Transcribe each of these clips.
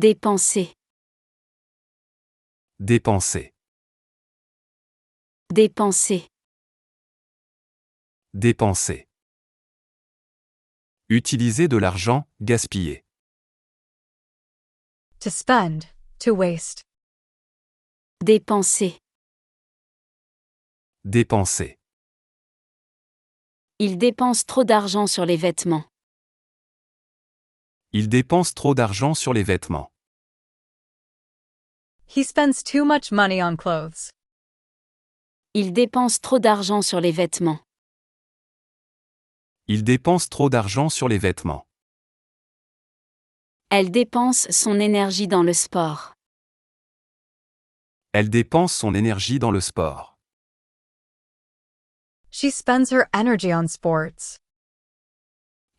Dépenser. Dépenser. Dépenser. Dépenser. Utiliser de l'argent, gaspiller. To spend, to waste. Dépenser. Dépenser. Il dépense trop d'argent sur les vêtements. Il dépense trop d'argent sur les vêtements. He spends too much money on clothes. Il dépense trop d'argent sur les vêtements. Il dépense trop d'argent sur les vêtements. Elle dépense son énergie dans le sport. Elle dépense son énergie dans le sport. She spends her energy on sports.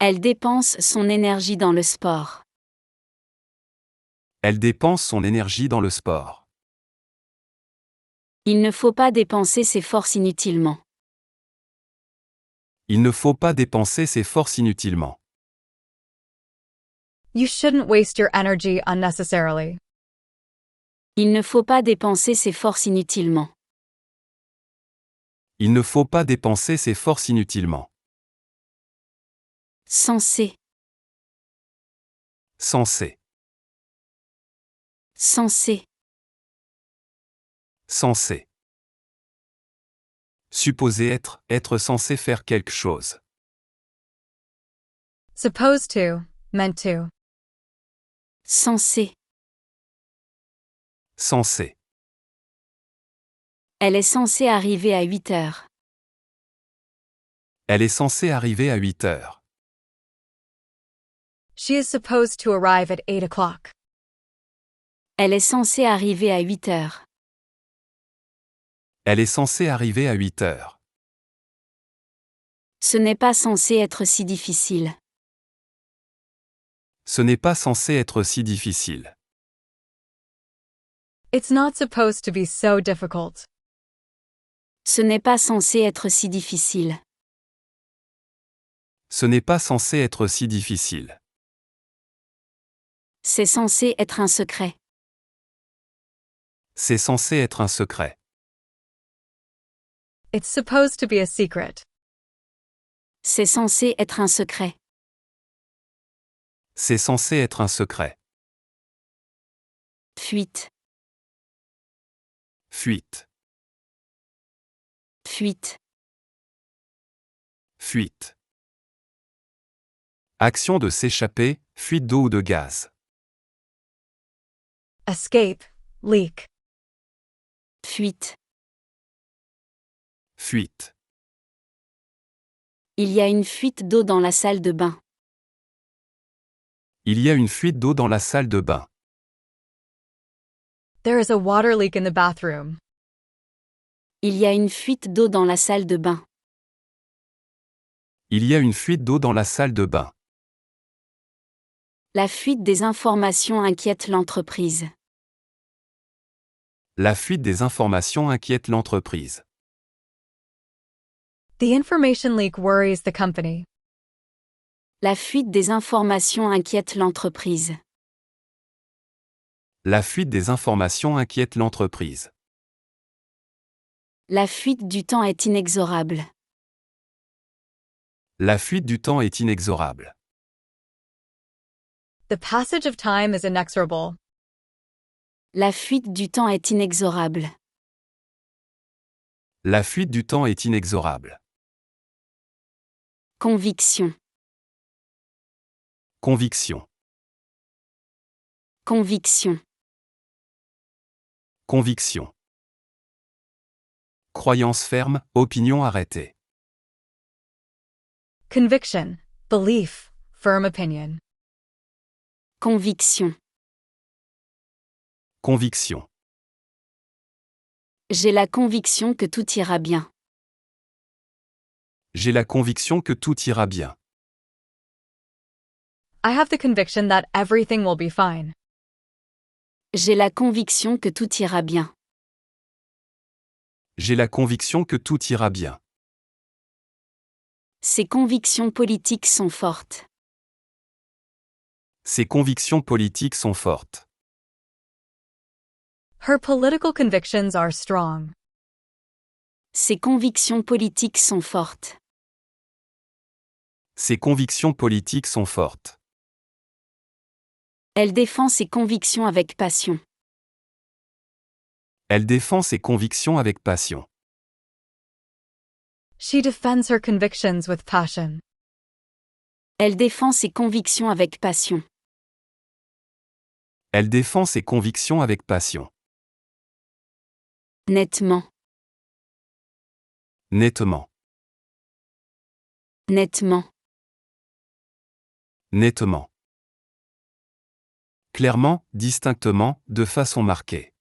Elle dépense son énergie dans le sport. Elle dépense son énergie dans le sport. Il ne faut pas dépenser ses forces inutilement. Il ne faut pas dépenser ses forces inutilement. You shouldn't waste your energy unnecessarily. Il ne faut pas dépenser ses forces inutilement. Il ne faut pas dépenser ses forces inutilement. Censé. Censé. Censé. Censé. Supposé être censé faire quelque chose. Supposed to, meant to. Censé. Censé. Elle est censée arriver à 8 heures. Elle est censée arriver à 8 heures. She is supposed to arrive at 8 o'clock. Elle est censée arriver à 8 heures. Elle est censée arriver à 8 heures. Ce n'est pas censé être si difficile. Ce n'est pas censé être si difficile. It's not supposed to be so difficult. Ce n'est pas censé être si difficile. Ce n'est pas censé être si difficile. C'est censé être un secret. C'est censé être un secret. It's supposed to be a secret. C'est censé être un secret. C'est censé être un secret. Fuite. Fuite. Fuite. Fuite. Action de s'échapper, fuite d'eau ou de gaz. Escape, leak. Fuite. Fuite. Il y a une fuite d'eau dans la salle de bain. Il y a une fuite d'eau dans la salle de bain. There is a water leak in the bathroom. Il y a une fuite d'eau dans la salle de bain. Il y a une fuite d'eau dans la salle de bain. La fuite des informations inquiète l'entreprise. La fuite des informations inquiète l'entreprise. The information leak worries the company. La fuite des informations inquiète l'entreprise. La fuite des informations inquiète l'entreprise. La fuite du temps est inexorable. La fuite du temps est inexorable. The passage of time is inexorable. La fuite du temps est inexorable. La fuite du temps est inexorable. Conviction. Conviction. Conviction. Conviction. Croyance ferme, opinion arrêtée. Conviction, belief, firm opinion. Conviction. Conviction. J'ai la conviction que tout ira bien. J'ai la conviction que tout ira bien. I have the conviction that everything will be fine. J'ai la conviction que tout ira bien. J'ai la conviction que tout ira bien. Ses convictions politiques sont fortes. Ses convictions politiques sont fortes. Her political convictions are strong. Ses convictions politiques sont fortes. Ses convictions politiques sont fortes. Elle défend ses convictions avec passion. Elle défend ses convictions avec passion. She defends her convictions with passion. Elle défend ses convictions avec passion. Elle défend ses convictions avec passion. Nettement. Nettement. Nettement. Nettement. Clairement, distinctement, de façon marquée.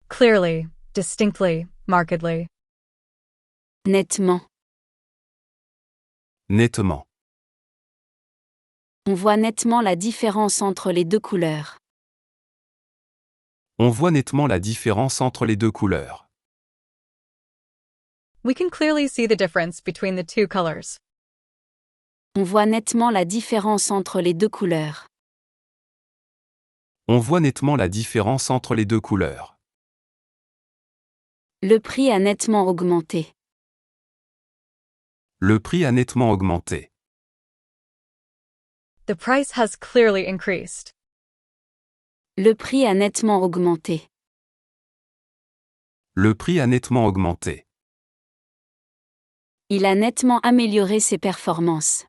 Clearly, distinctly, markedly. Nettement. Nettement. On voit nettement la différence entre les deux couleurs. On voit nettement la différence entre les deux couleurs. We can clearly see the difference between the two colors. On voit nettement la différence entre les deux couleurs. On voit nettement la différence entre les deux couleurs. Le prix a nettement augmenté. Le prix a nettement augmenté. The price has clearly increased. Le prix a nettement augmenté. Le prix a nettement augmenté. Il a nettement amélioré ses performances.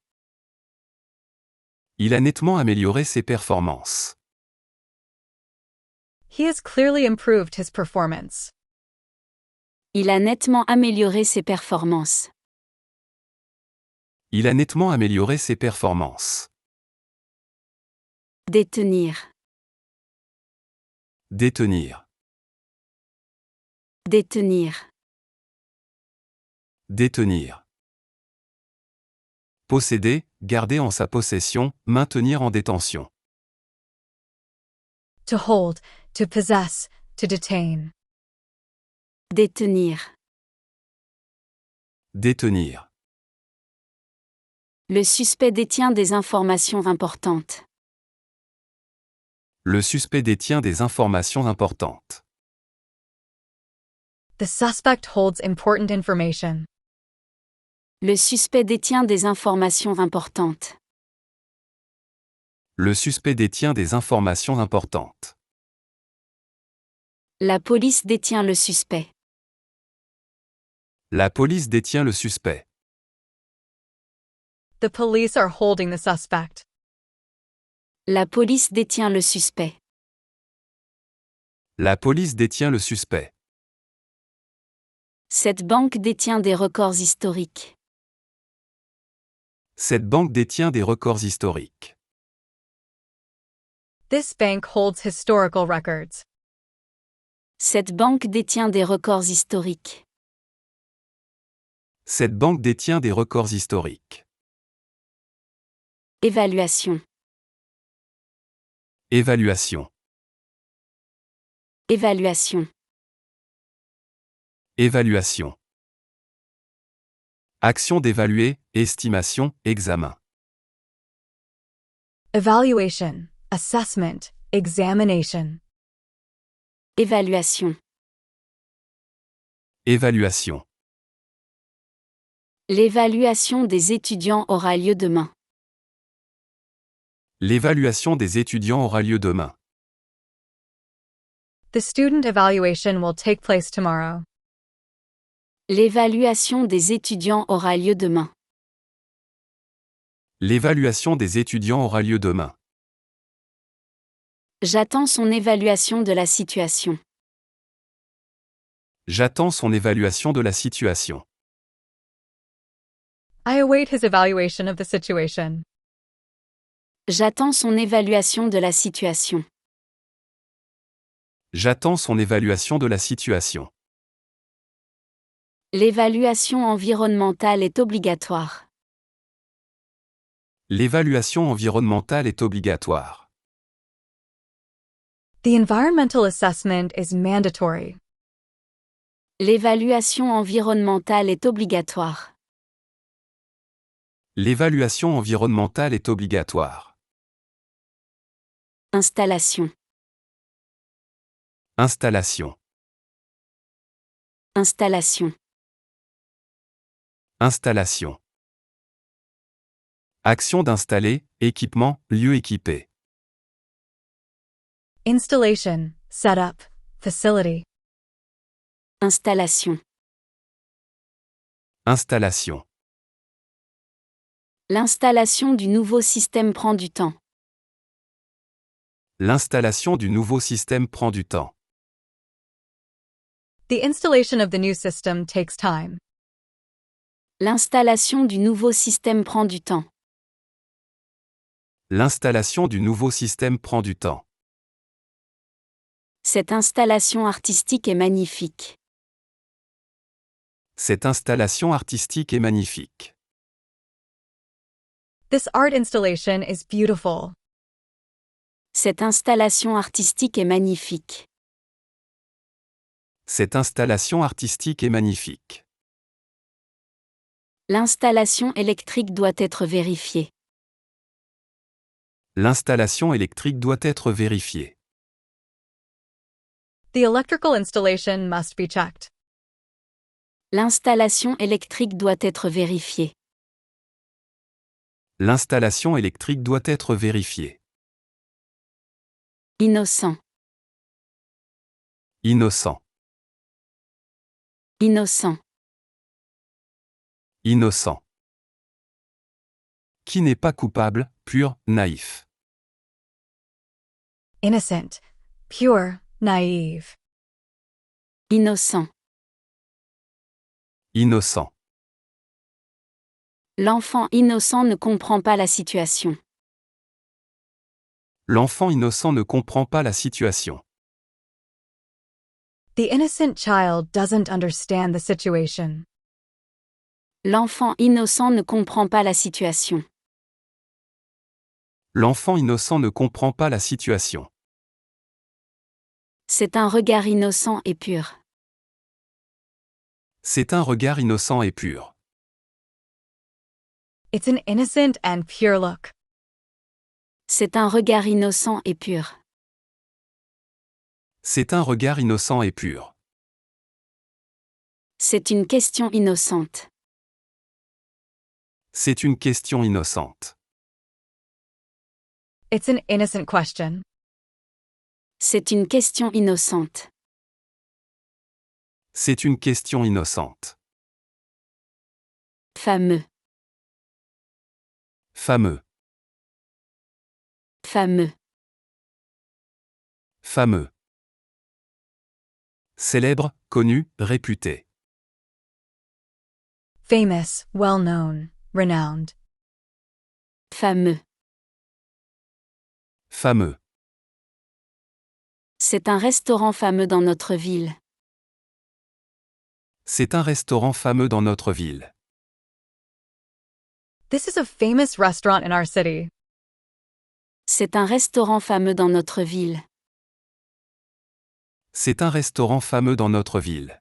Il a nettement amélioré ses performances. He has clearly improved his performance. Il a nettement amélioré ses performances. Il a nettement amélioré ses performances. Détenir. Détenir. Détenir. Détenir. Posséder, garder en sa possession, maintenir en détention. To hold, to possess, to detain. Détenir. Détenir. Le suspect détient des informations importantes. Le suspect détient des informations importantes. The suspect holds important information. Le suspect détient des informations importantes. Le suspect détient des informations importantes. La police détient le suspect. La police détient le suspect. The police are holding the suspect. La police détient le suspect. La police détient le suspect. Cette banque détient des records historiques. Cette banque détient des records historiques. This bank holds historical records. Cette banque détient des records historiques. Cette banque détient des records historiques. Évaluation. Évaluation. Évaluation. Évaluation. Action d'évaluer, estimation, examen. Evaluation, assessment, examination. Évaluation. Évaluation. L'évaluation des étudiants aura lieu demain. L'évaluation des étudiants aura lieu demain. The student evaluation will take place tomorrow. L'évaluation des étudiants aura lieu demain. L'évaluation des étudiants aura lieu demain. J'attends son évaluation de la situation. J'attends son évaluation de la situation. I await his evaluation of the situation. J'attends son évaluation de la situation. J'attends son évaluation de la situation. L'évaluation environnementale est obligatoire. L'évaluation environnementale est obligatoire. The environmental assessment is mandatory. L'évaluation environnementale est obligatoire. L'évaluation environnementale est obligatoire. Installation. Installation. Installation. Installation. Action d'installer, équipement, lieu équipé. Installation, setup, facility. Installation. Installation. L'installation du nouveau système prend du temps. L'installation du nouveau système prend du temps. The installation of the new system takes time. L'installation du nouveau système prend du temps. L'installation du nouveau système prend du temps. Cette installation artistique est magnifique. Cette installation artistique est magnifique. This art installation is beautiful. Cette installation artistique est magnifique. Cette installation artistique est magnifique. L'installation électrique doit être vérifiée. L'installation électrique doit être vérifiée. The electrical installation must be checked. L'installation électrique doit être vérifiée. L'installation électrique doit être vérifiée. Innocent. Innocent. Innocent. Innocent. Qui n'est pas coupable, pur, naïf. Innocent, pure, naive. Innocent. Innocent. L'enfant innocent ne comprend pas la situation. L'enfant innocent ne comprend pas la situation. The innocent child doesn't understand the situation. L'enfant innocent ne comprend pas la situation. L'enfant innocent ne comprend pas la situation. C'est un regard innocent et pur. C'est un regard innocent et pur. It's an innocent and pure look. C'est un regard innocent et pur. C'est un regard innocent et pur. C'est une question innocente. C'est une question innocente. It's an innocent question. C'est une question innocente. C'est une question innocente. Fameux. Fameux. Fameux. Fameux. Célèbre, connu, réputé. Famous, well-known, renowned. Fameux. Fameux. C'est un restaurant fameux dans notre ville. C'est un restaurant fameux dans notre ville. This is a famous restaurant in our city. C'est un restaurant fameux dans notre ville. C'est un restaurant fameux dans notre ville.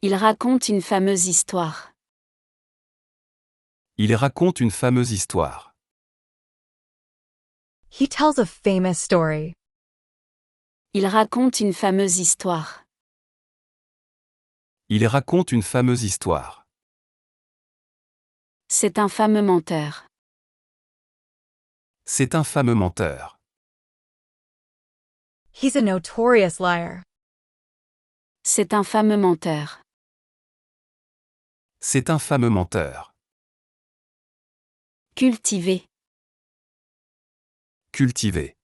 Il raconte une fameuse histoire. Il raconte une fameuse histoire. He tells a famous story. Il raconte une fameuse histoire. Il raconte une fameuse histoire. C'est un fameux menteur. C'est un fameux menteur. He's a notorious liar. C'est un fameux menteur. C'est un fameux menteur. Cultiver. Cultiver.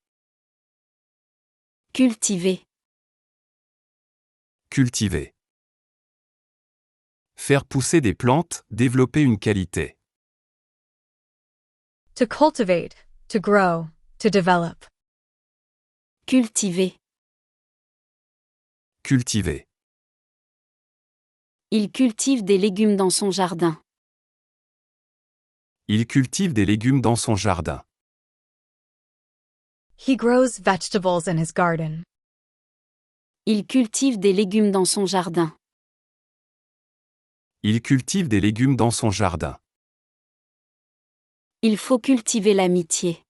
Cultiver. Cultiver. Faire pousser des plantes, développer une qualité. To cultivate, to grow, to develop. Cultiver. Cultiver. Il cultive des légumes dans son jardin. Il cultive des légumes dans son jardin. He grows vegetables in his garden. Il cultive des légumes dans son jardin. Il cultive des légumes dans son jardin. Il faut cultiver l'amitié.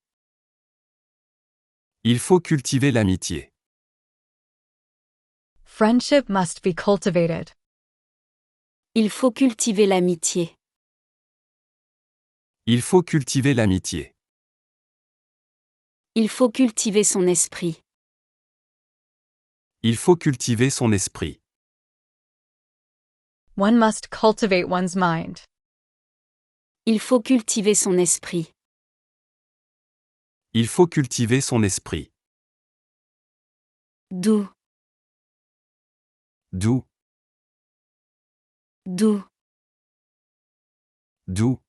Il faut cultiver l'amitié. Friendship must be cultivated. Il faut cultiver l'amitié. Il faut cultiver l'amitié. Il faut cultiver son esprit. Il faut cultiver son esprit. One must cultivate one's mind. Il faut cultiver son esprit. Il faut cultiver son esprit. Doux, Doux, doux, doux.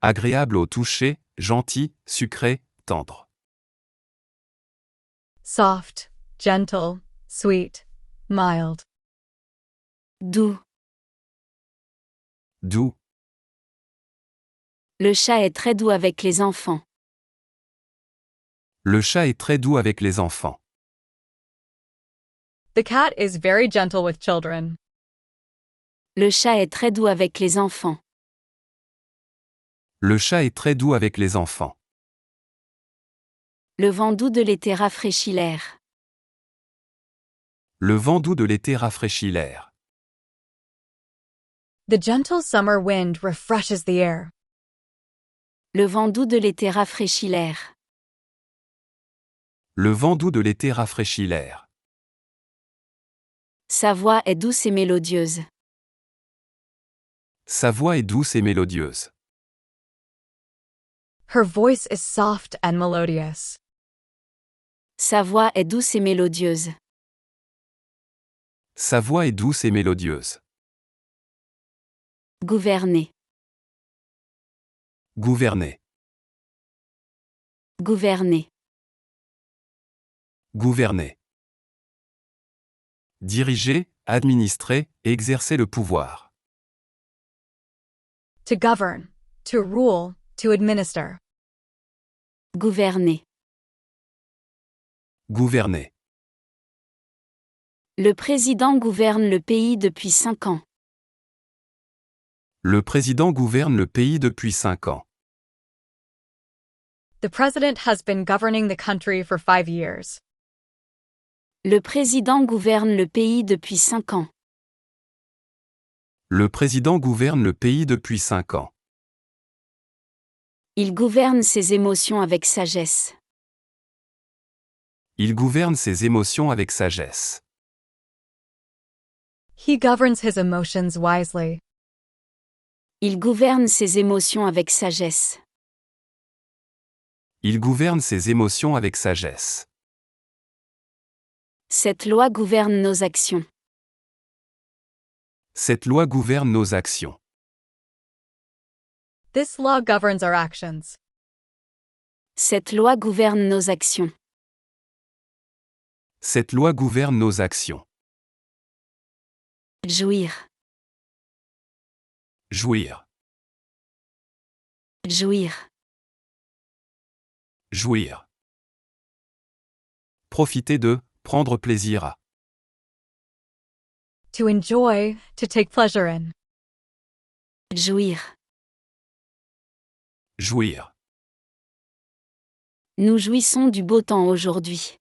Agréable au toucher, gentil, sucré, tendre. Soft, gentle, sweet, mild. doux. Doux. Le chat est très doux avec les enfants. Le chat est très doux avec les enfants. The cat is very gentle with children. Le chat est très doux avec les enfants. Le chat est très doux avec les enfants. Le vent doux de l'été rafraîchit l'air. Le vent doux de l'été rafraîchit l'air. The gentle summer wind refreshes the air. Le vent doux de l'été rafraîchit l'air. Le vent doux de l'été rafraîchit l'air. Sa voix est douce et mélodieuse. Sa voix est douce et mélodieuse. Her voice is soft and melodious. Sa voix est douce et mélodieuse. Sa voix est douce et mélodieuse. Gouverner. Gouverner. Gouverner. Gouverner. Diriger, administrer, exercer le pouvoir. To govern, to rule, to administer. Gouverner. Gouverner. Le président gouverne le pays depuis 5 ans. Le président gouverne le pays depuis 5 ans. The president has been governing the country for 5 years. Le président gouverne le pays depuis 5 ans. Le président gouverne le pays depuis 5 ans. Il gouverne ses émotions avec sagesse. Il gouverne ses émotions avec sagesse. He governs his emotions wisely. Il gouverne ses émotions avec sagesse. Il gouverne ses émotions avec sagesse. Cette loi gouverne nos actions. Cette loi gouverne nos actions. This law governs our actions. Cette loi gouverne nos actions. Cette loi gouverne nos actions. Jouir. Jouir. Jouir. Jouir. Profiter de, prendre plaisir à. To enjoy, to take pleasure in. Jouir. Jouir. Nous jouissons du beau temps aujourd'hui.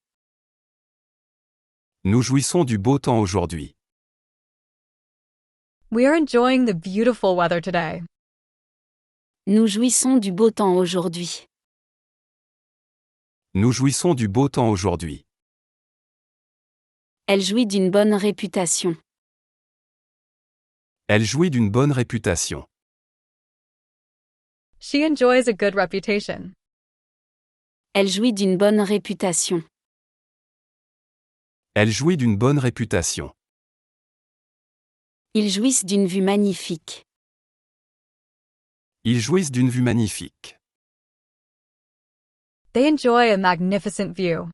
Nous jouissons du beau temps aujourd'hui. We are enjoying the beautiful weather today. Nous jouissons du beau temps aujourd'hui. Nous jouissons du beau temps aujourd'hui. Elle jouit d'une bonne réputation. Elle jouit d'une bonne réputation. She enjoys a good reputation. Elle jouit d'une bonne réputation. Elle jouit d'une bonne réputation. Ils jouissent d'une vue magnifique. Ils jouissent d'une vue magnifique. They enjoy a magnificent view.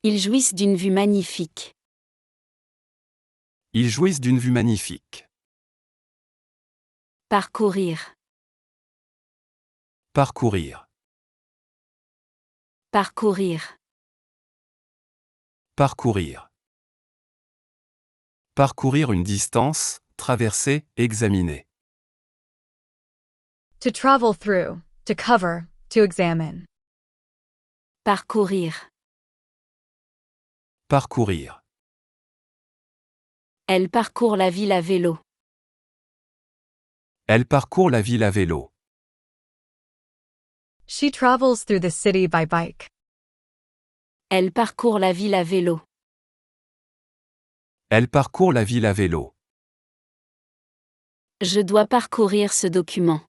Ils jouissent d'une vue magnifique. Ils jouissent d'une vue magnifique. Parcourir. Parcourir. Parcourir. Parcourir. Parcourir une distance, traverser, examiner. To travel through, to cover, to examine. Parcourir. Parcourir. Elle parcourt la ville à vélo. Elle parcourt la ville à vélo. She travels through the city by bike. Elle parcourt la ville à vélo. Elle parcourt la ville à vélo. Je dois parcourir ce document.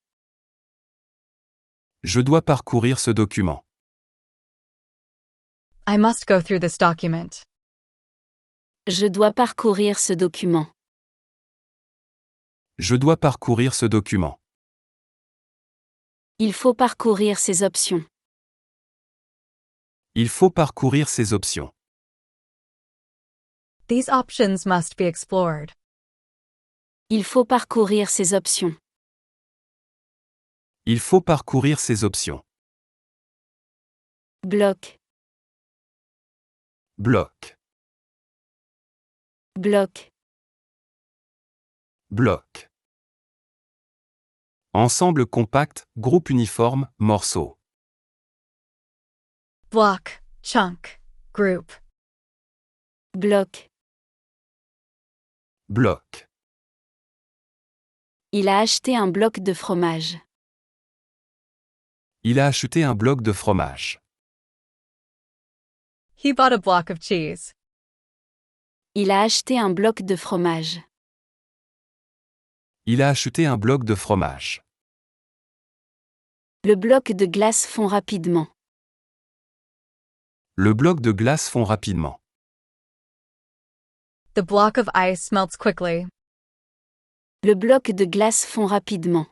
Je dois parcourir ce document. I must go through this document. Je dois parcourir ce document. Je dois parcourir ce document. Il faut parcourir ces options. Il faut parcourir ces options. These options must be explored. Il faut parcourir ces options. Il faut parcourir ces options. Bloc. Bloc. Bloc. Bloc. Ensemble compact, groupe uniforme, morceau. Block, chunk, group. Bloc. Bloc. Il a acheté un bloc de fromage. Il a acheté un bloc de fromage. He bought a block of cheese. Il a acheté un bloc de fromage. Il a acheté un bloc de fromage. Le bloc de glace fond rapidement. Le bloc de glace fond rapidement. The block of ice melts quickly. Le bloc de glace fond rapidement.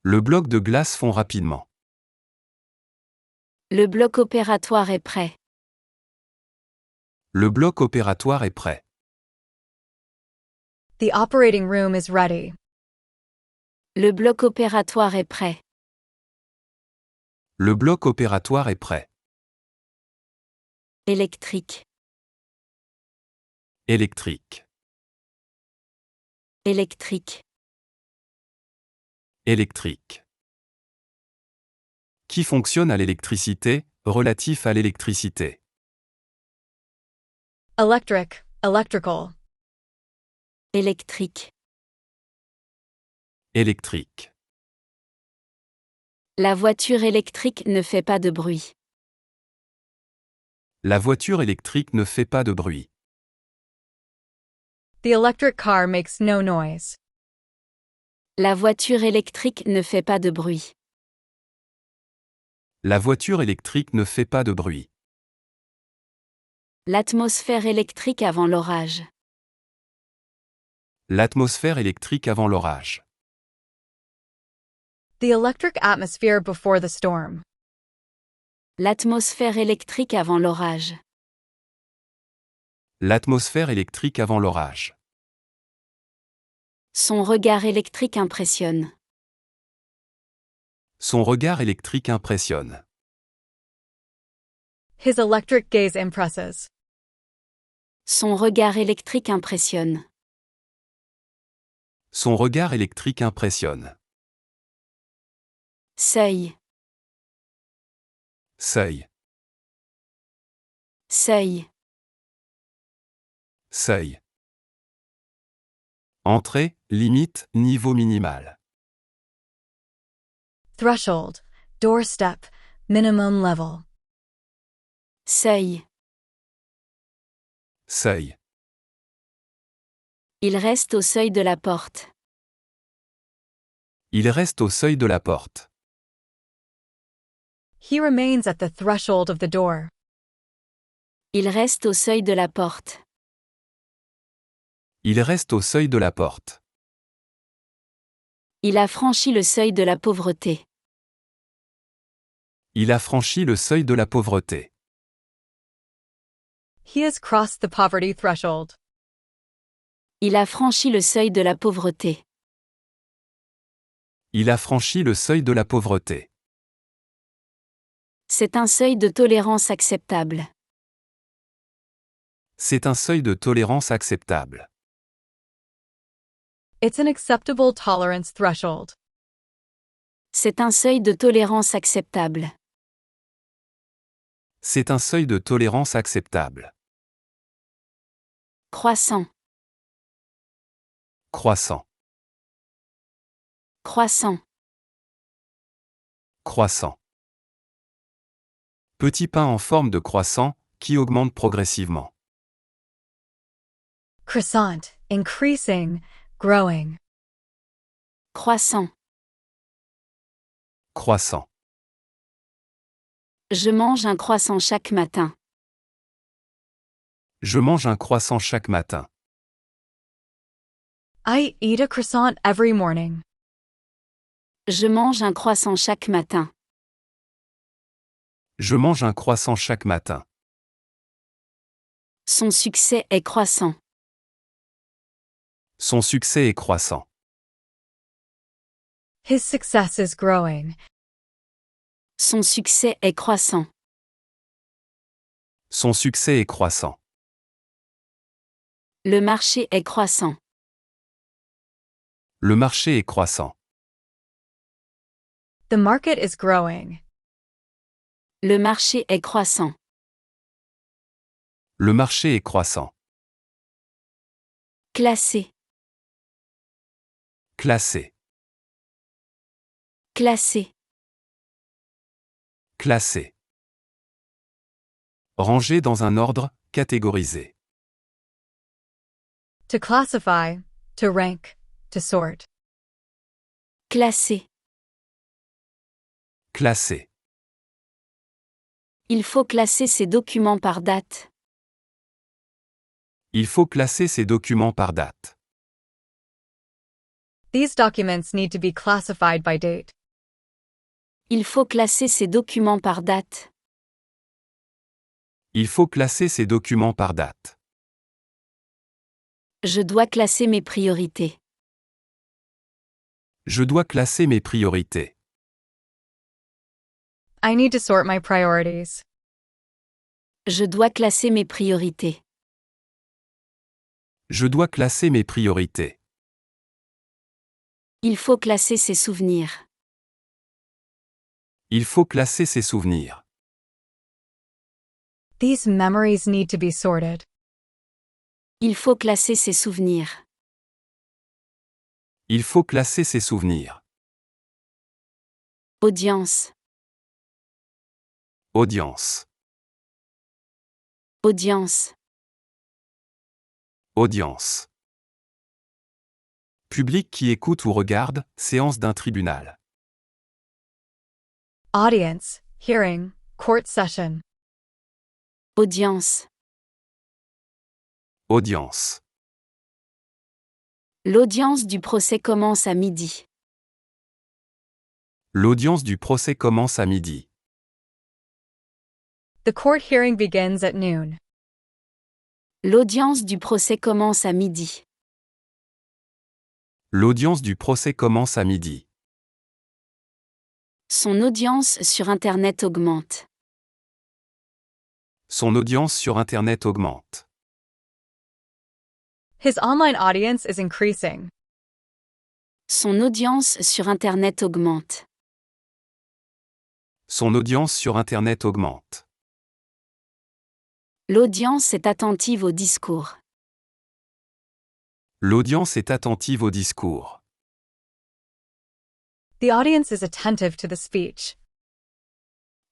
Le bloc de glace fond rapidement. Le bloc opératoire est prêt. Le bloc opératoire est prêt. The operating room is ready. Le bloc opératoire est prêt. Le bloc opératoire est prêt. Électrique. Électrique. Électrique. Électrique. Qui fonctionne à l'électricité, relatif à l'électricité. Electric, electrical. Électrique. Électrique. La voiture électrique ne fait pas de bruit. La voiture électrique ne fait pas de bruit. The electric car makes no noise. La voiture électrique ne fait pas de bruit. La voiture électrique ne fait pas de bruit. L'atmosphère électrique avant l'orage. L'atmosphère électrique avant l'orage. The electric atmosphere before the storm. L'atmosphère électrique avant l'orage. L'atmosphère électrique avant l'orage. Son regard électrique impressionne. Son regard électrique impressionne. His electric gaze impresses. Son regard électrique impressionne. Son regard électrique impressionne. Seuil. Seuil. Seuil. Seuil. Entrée, limite, niveau minimal. Threshold, doorstep, minimum level. Seuil. Seuil. Il reste au seuil de la porte. Il reste au seuil de la porte. He remains at the threshold of the door. Il reste au seuil de la porte. Il reste au seuil de la porte. Il a franchi le seuil de la pauvreté. Il a franchi le seuil de la pauvreté. He has crossed the poverty threshold. Il a franchi le seuil de la pauvreté. Il a franchi le seuil de la pauvreté. C'est un seuil de tolérance acceptable. C'est un seuil de tolérance acceptable. It's an acceptable tolerance threshold. C'est un seuil de tolérance acceptable. C'est un seuil de tolérance acceptable. Croissant. Croissant. Croissant. Croissant. Petit pain en forme de croissant, qui augmente progressivement. Croissant. Increasing. Growing. Croissant. Croissant. Je mange un croissant chaque matin. Je mange un croissant chaque matin. I eat a croissant every morning. Je mange un croissant chaque matin. Je mange un croissant chaque matin. Son succès est croissant. Son succès est croissant. His success is growing. Son succès est croissant. Son succès est croissant. Le marché est croissant. Le marché est croissant. The market is growing. Le marché est croissant. Le marché est croissant. Classé. Classé. Classé. Classé. Rangé dans un ordre, catégorisé. To classify. To rank. To sort. Classé. Classé. Il faut classer ces documents par date. Il faut classer ces documents par date. These documents need to be classified by date. Il faut classer ces documents par date. Il faut classer ces documents par date. Je dois classer mes priorités. Je dois classer mes priorités. I need to sort my priorities. Je dois classer mes priorités. Je dois classer mes priorités. Il faut classer ses souvenirs. Il faut classer ses souvenirs. These memories need to be sorted. Il faut classer ses souvenirs. Il faut classer ses souvenirs. Audience. Audience. Audience. Audience. Public qui écoute ou regarde, séance d'un tribunal. Audience. Hearing. Court session. Audience. Audience. L'audience du procès commence à midi. L'audience du procès commence à midi. The court hearing begins at noon. L'audience du procès commence à midi. L'audience du procès commence à midi. Son audience sur Internet augmente. Son audience sur Internet augmente. His online audience is increasing. Son audience sur Internet augmente. Son audience sur Internet augmente. L'audience est attentive au discours. L'audience est attentive au discours. The audience is attentive to the speech.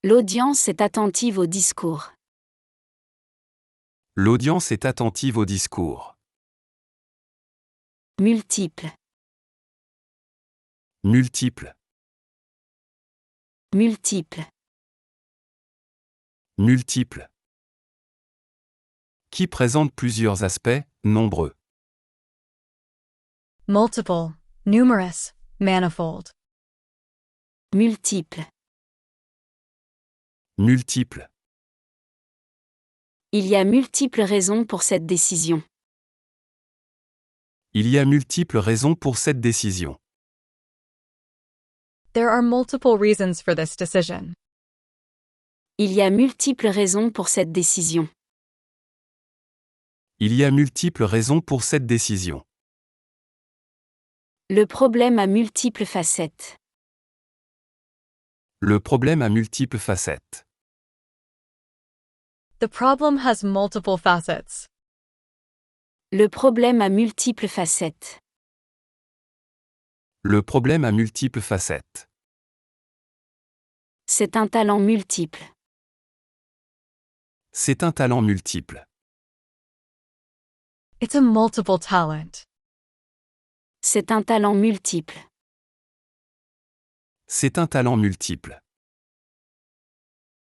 L'audience est attentive au discours. L'audience est attentive au discours. Multiple. Multiple. Multiple. Multiple. Qui présente plusieurs aspects, nombreux. Multiple. Numerous. Manifold. Multiple. Multiple. Il y a multiples raisons pour cette décision. Il y a multiples raisons pour cette décision. There are multiple reasons for this decision. Il y a multiples raisons pour cette décision. Il y a multiples raisons pour cette décision. Le problème a multiples facettes. Le problème a multiples facettes. The problem has multiple facets. Le problème a multiples facettes. Le problème a multiples facettes. C'est un talent multiple. C'est un talent multiple. It's a multiple talent. C'est un talent multiple. C'est un talent multiple.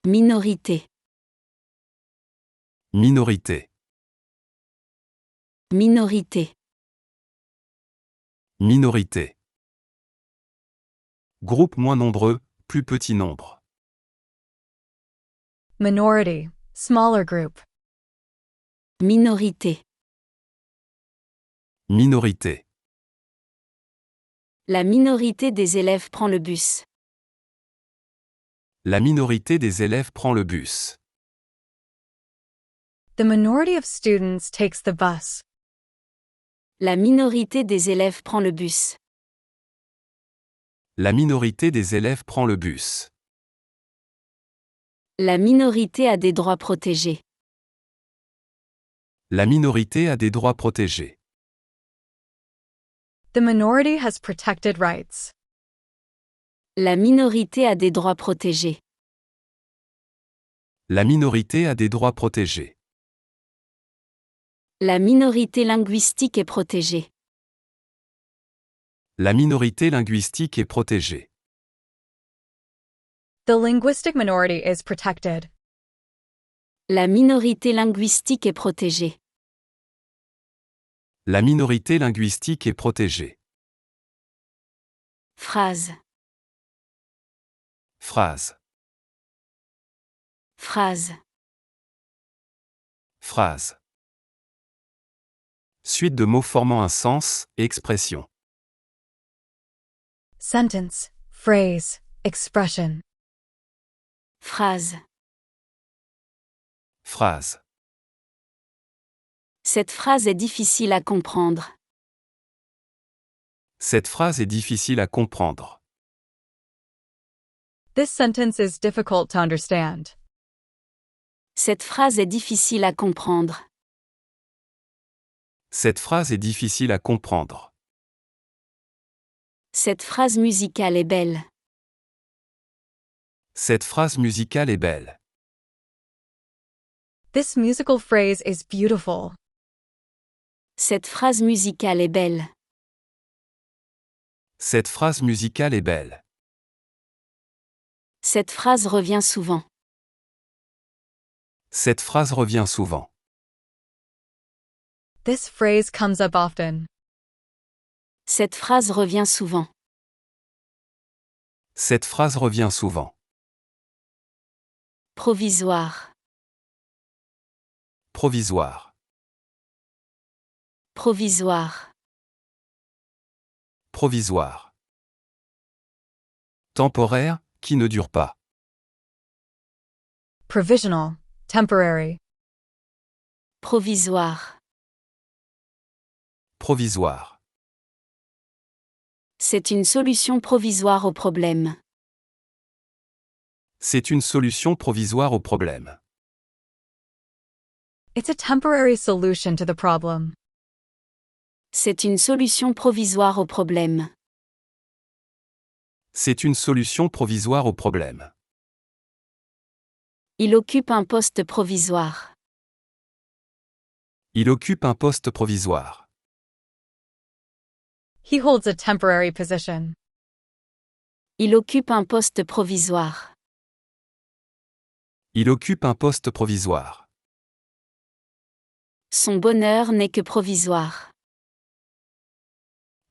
Minorité. Minorité. Minorité. Minorité. Groupe moins nombreux, plus petit nombre. Minority, smaller group. Minorité. Minorité. La minorité des élèves prend le bus. La minorité des élèves prend le bus. The minority of students takes the bus. La minorité des élèves prend le bus. La minorité des élèves prend le bus. La minorité a des droits protégés. La minorité a des droits protégés. The minority has protected rights. La minorité a des droits protégés. La minorité a des droits protégés. La minorité linguistique est protégée. La minorité linguistique est protégée. The linguistic minority is protected. La minorité linguistique est protégée. La minorité linguistique est protégée. Phrase. Phrase. Phrase. Phrase. Suite de mots formant un sens, expression. Sentence, phrase, expression. Phrase. Phrase. Cette phrase est difficile à comprendre. Cette phrase est difficile à comprendre. This sentence is difficult to understand. Cette phrase est difficile à comprendre. Cette phrase est difficile à comprendre. Cette phrase musicale est belle. Cette phrase musicale est belle. This musical phrase is beautiful. Cette phrase musicale est belle. Cette phrase musicale est belle. Cette phrase revient souvent. Cette phrase revient souvent. This phrase comes up often. Cette phrase revient souvent. Cette phrase revient souvent. Provisoire. Provisoire. Provisoire. Provisoire. Temporaire, qui ne dure pas. Provisional, temporary. Provisoire. Provisoire. C'est une solution provisoire au problème. C'est une solution provisoire au problème. It's a temporary solution to the problem. C'est une solution provisoire au problème. C'est une solution provisoire au problème. Il occupe un poste provisoire. Il occupe un poste provisoire. He holds a temporary position. Il occupe un poste provisoire. Il occupe un poste provisoire. Son bonheur n'est que provisoire.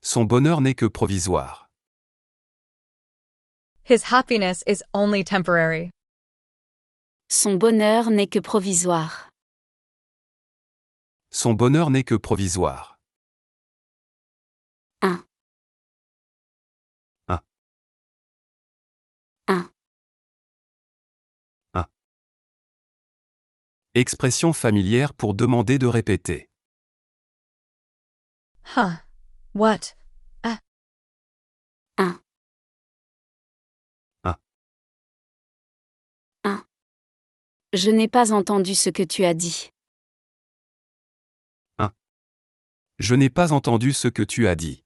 Son bonheur n'est que provisoire. His happiness is only temporary. Son bonheur n'est que provisoire. Son bonheur n'est que provisoire. Un. Un. Un. Un. Expression familière pour demander de répéter. Huh. What? Un. Un. Un. Je n'ai pas entendu ce que tu as dit. Je n'ai pas entendu ce que tu as dit.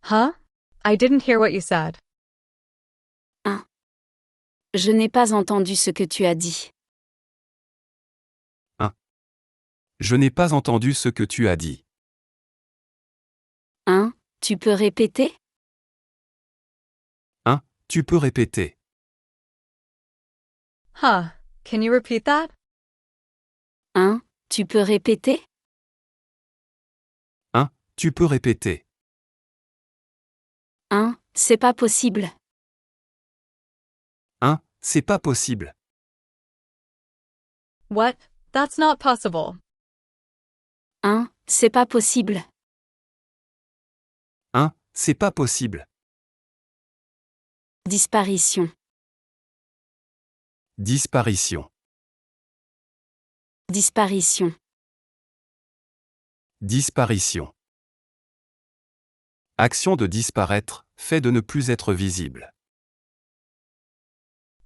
Huh? I didn't hear what you said. Je n'ai pas entendu ce que tu as dit. Je n'ai pas entendu ce que tu as dit. Tu peux répéter? Tu peux répéter. Huh? Can you repeat that? Tu peux répéter? Tu peux répéter. C'est pas possible. C'est pas possible. What? That's not possible. C'est pas possible. C'est pas possible. Disparition. Disparition. Disparition. Disparition. Action de disparaître, fait de ne plus être visible.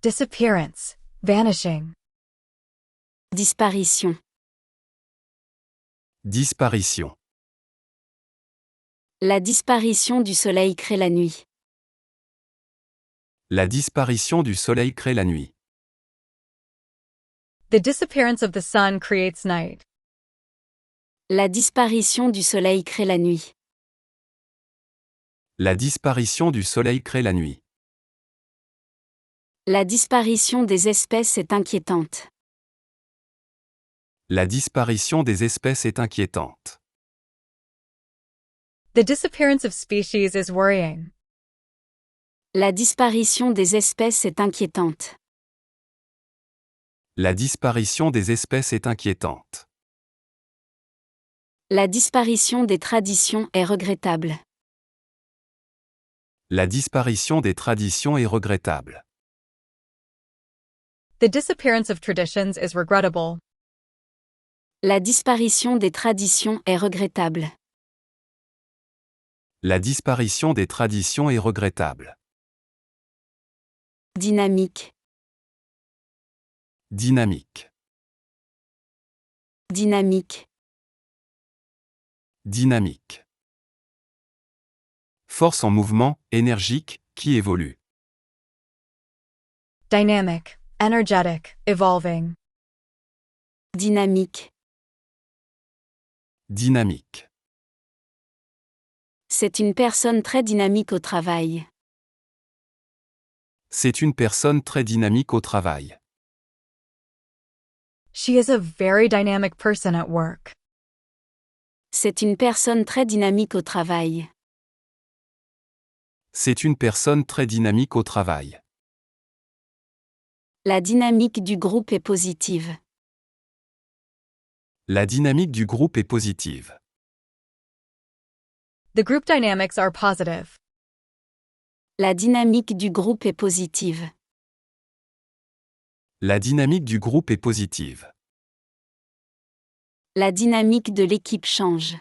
Disappearance. Vanishing. Disparition. Disparition. La disparition du soleil crée la nuit. La disparition du soleil crée la nuit. The disappearance of the sun creates night. La disparition du soleil crée la nuit. La disparition du soleil crée la nuit. La disparition des espèces est inquiétante. La disparition des espèces est inquiétante. The disappearance of species is worrying. La disparition des espèces est inquiétante. La disparition des espèces est inquiétante. La disparition des traditions est regrettable. La disparition des traditions est regrettable. The disappearance of traditions is regrettable. La disparition des traditions est regrettable. La disparition des traditions est regrettable. Dynamique. Dynamique. Dynamique. Dynamique. Force en mouvement, énergique, qui évolue. Dynamic. Energetic. Evolving. Dynamique. Dynamique. C'est une personne très dynamique au travail. C'est une personne très dynamique au travail. She is a very dynamic person at work. C'est une personne très dynamique au travail. C'est une personne très dynamique au travail. La dynamique du groupe est positive. La dynamique du groupe est positive. The group dynamics are positive. La dynamique du groupe est positive. La dynamique du groupe est positive. La dynamique de l'équipe change.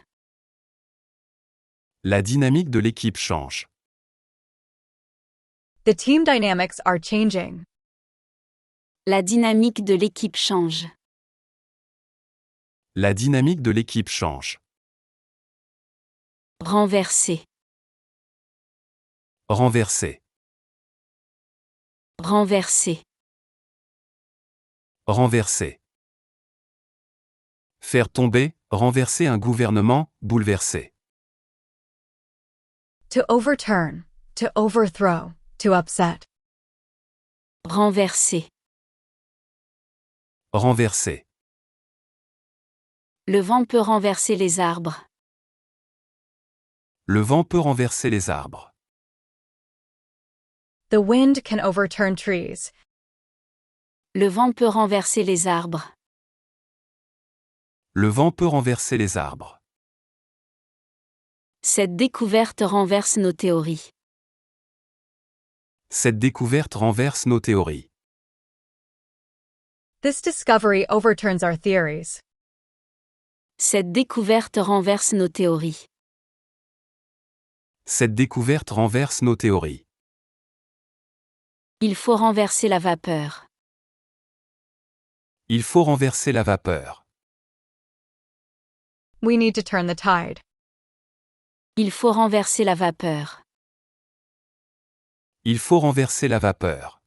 La dynamique de l'équipe change. The team dynamics are changing. La dynamique de l'équipe change. La dynamique de l'équipe change. Renverser. Renverser. Renverser. Renverser. Faire tomber, renverser un gouvernement, bouleverser. To overturn. To overthrow. To upset. Renverser. Renverser. Le vent peut renverser les arbres. Le vent peut renverser les arbres. The wind can overturn trees. Le vent peut renverser les arbres. Le vent peut renverser les arbres. Cette découverte renverse nos théories. Cette découverte renverse nos théories. This discovery overturns our theories. Cette découverte renverse nos théories. Cette découverte renverse nos théories. Il faut renverser la vapeur. Il faut renverser la vapeur. We need to turn the tide. Il faut renverser la vapeur. Il faut renverser la vapeur.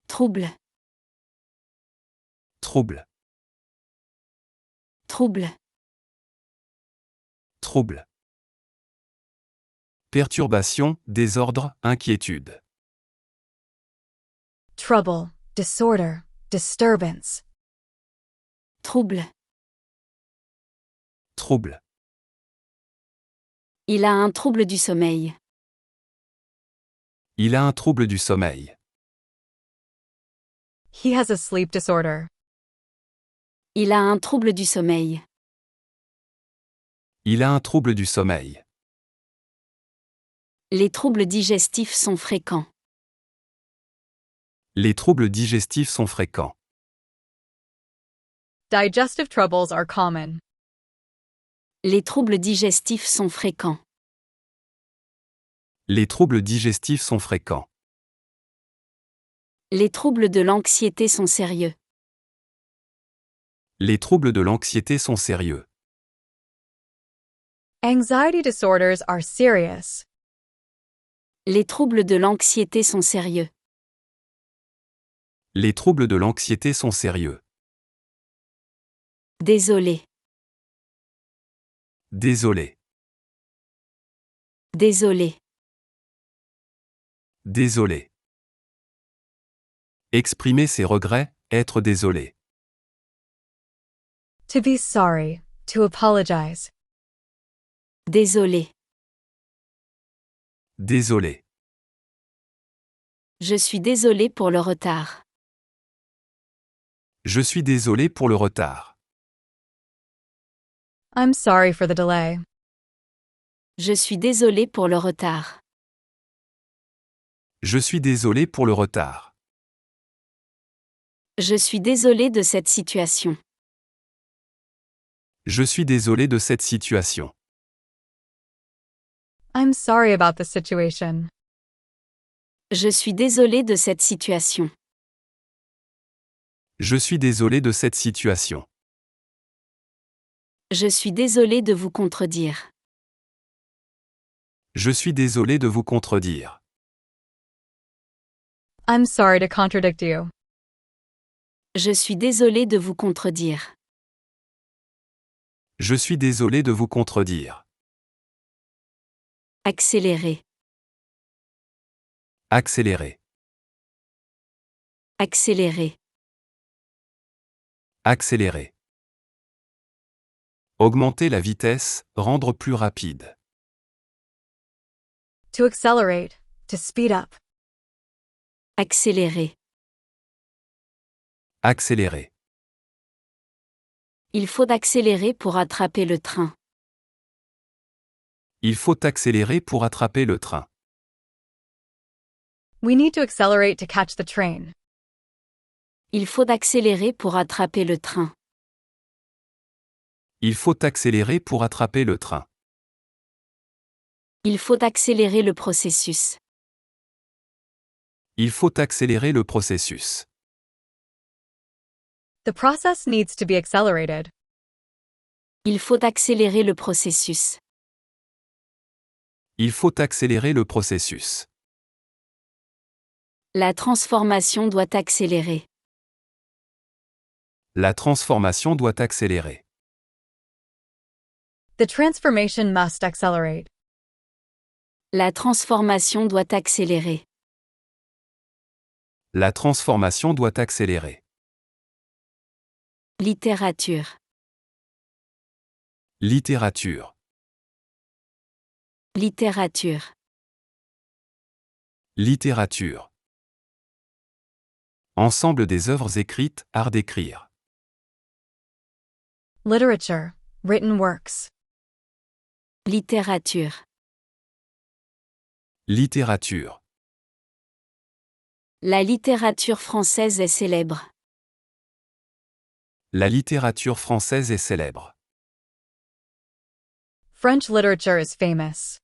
Trouble. Trouble. Trouble. Trouble. Perturbation, désordre, inquiétude. Trouble, disorder, disturbance. Trouble. Trouble. Il a un trouble du sommeil. Il a un trouble du sommeil. He has a sleep disorder. Il a un trouble du sommeil. Il a un trouble du sommeil. Les troubles digestifs sont fréquents. Les troubles digestifs sont fréquents. Digestive troubles are common. Les troubles digestifs sont fréquents. Les troubles digestifs sont fréquents. Les troubles de l'anxiété sont sérieux. Les troubles de l'anxiété sont sérieux. Anxiety disorders are serious. Les troubles de l'anxiété sont sérieux. Les troubles de l'anxiété sont sérieux. Désolé. Désolé. Désolé. Désolé. Exprimer ses regrets, être désolé. To be sorry, to apologize. Désolé. Désolé. Je suis désolé pour le retard. Je suis désolé pour le retard. I'm sorry for the delay. Je suis désolé pour le retard. Je suis désolé pour le retard. Je suis désolé de cette situation. Je suis désolé de cette situation. I'm sorry about the situation. Je suis désolé de cette situation. Je suis désolé de cette situation. Je suis désolé de vous contredire. Je suis désolé de vous contredire. I'm sorry to contradict you. Je suis désolé de vous contredire. Je suis désolé de vous contredire. Accélérer. Accélérer. Accélérer. Accélérer. Augmenter la vitesse, rendre plus rapide. To accelerate, to speed up. Accélérer. Accélérer. Il faut accélérer pour attraper le train. Il faut accélérer pour attraper le train. We need to accelerate to catch the train. Il faut accélérer pour attraper le train. Il faut accélérer pour attraper le train. Il faut accélérer le processus. Il faut accélérer le processus. The process needs to be accelerated. Il faut accélérer le processus. Il faut accélérer le processus. La transformation doit accélérer. La transformation doit accélérer. The transformation must accelerate. La transformation doit accélérer. La transformation doit accélérer. Littérature. Littérature. Littérature. Littérature. Ensemble des œuvres écrites, art d'écrire. Literature, written works. Littérature. Littérature. La littérature française est célèbre. La littérature française est célèbre. French literature is famous.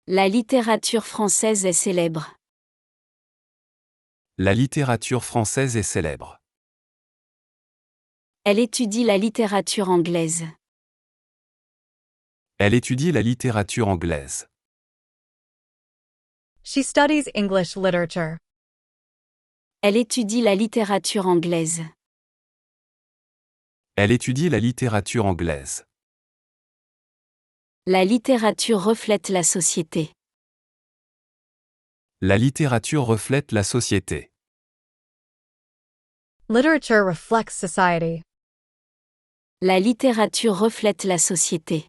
La littérature française est célèbre. La littérature française est célèbre. Elle étudie la littérature anglaise. Elle étudie la littérature anglaise. She studies English literature. Elle étudie la littérature anglaise. Elle étudie la littérature anglaise. La littérature reflète la société. La littérature reflète la société. Literature reflects society. La littérature reflète la société.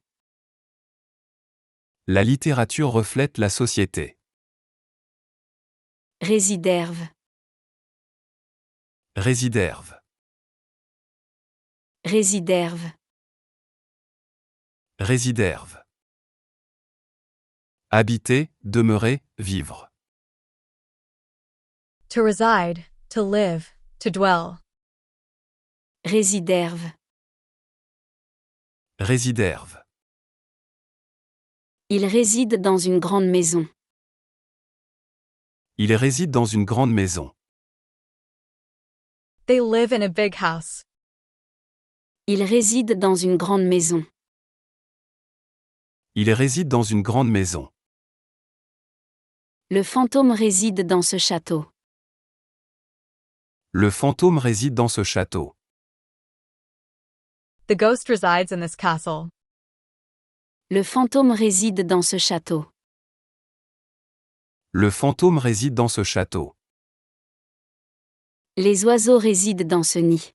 La littérature reflète la société. Résiderve. Résiderve. Résiderve. Résiderve. Habiter, demeurer, vivre. To reside, to live, to dwell. Résiderve. Résiderve. Il réside dans une grande maison. Il réside dans une grande maison. They live in a big house. Il réside dans une grande maison. Il réside dans une grande maison. Le fantôme réside dans ce château. Le fantôme réside dans ce château. The ghost resides in this castle. Le fantôme réside dans ce château. Le fantôme réside dans ce château. Les oiseaux résident dans ce nid.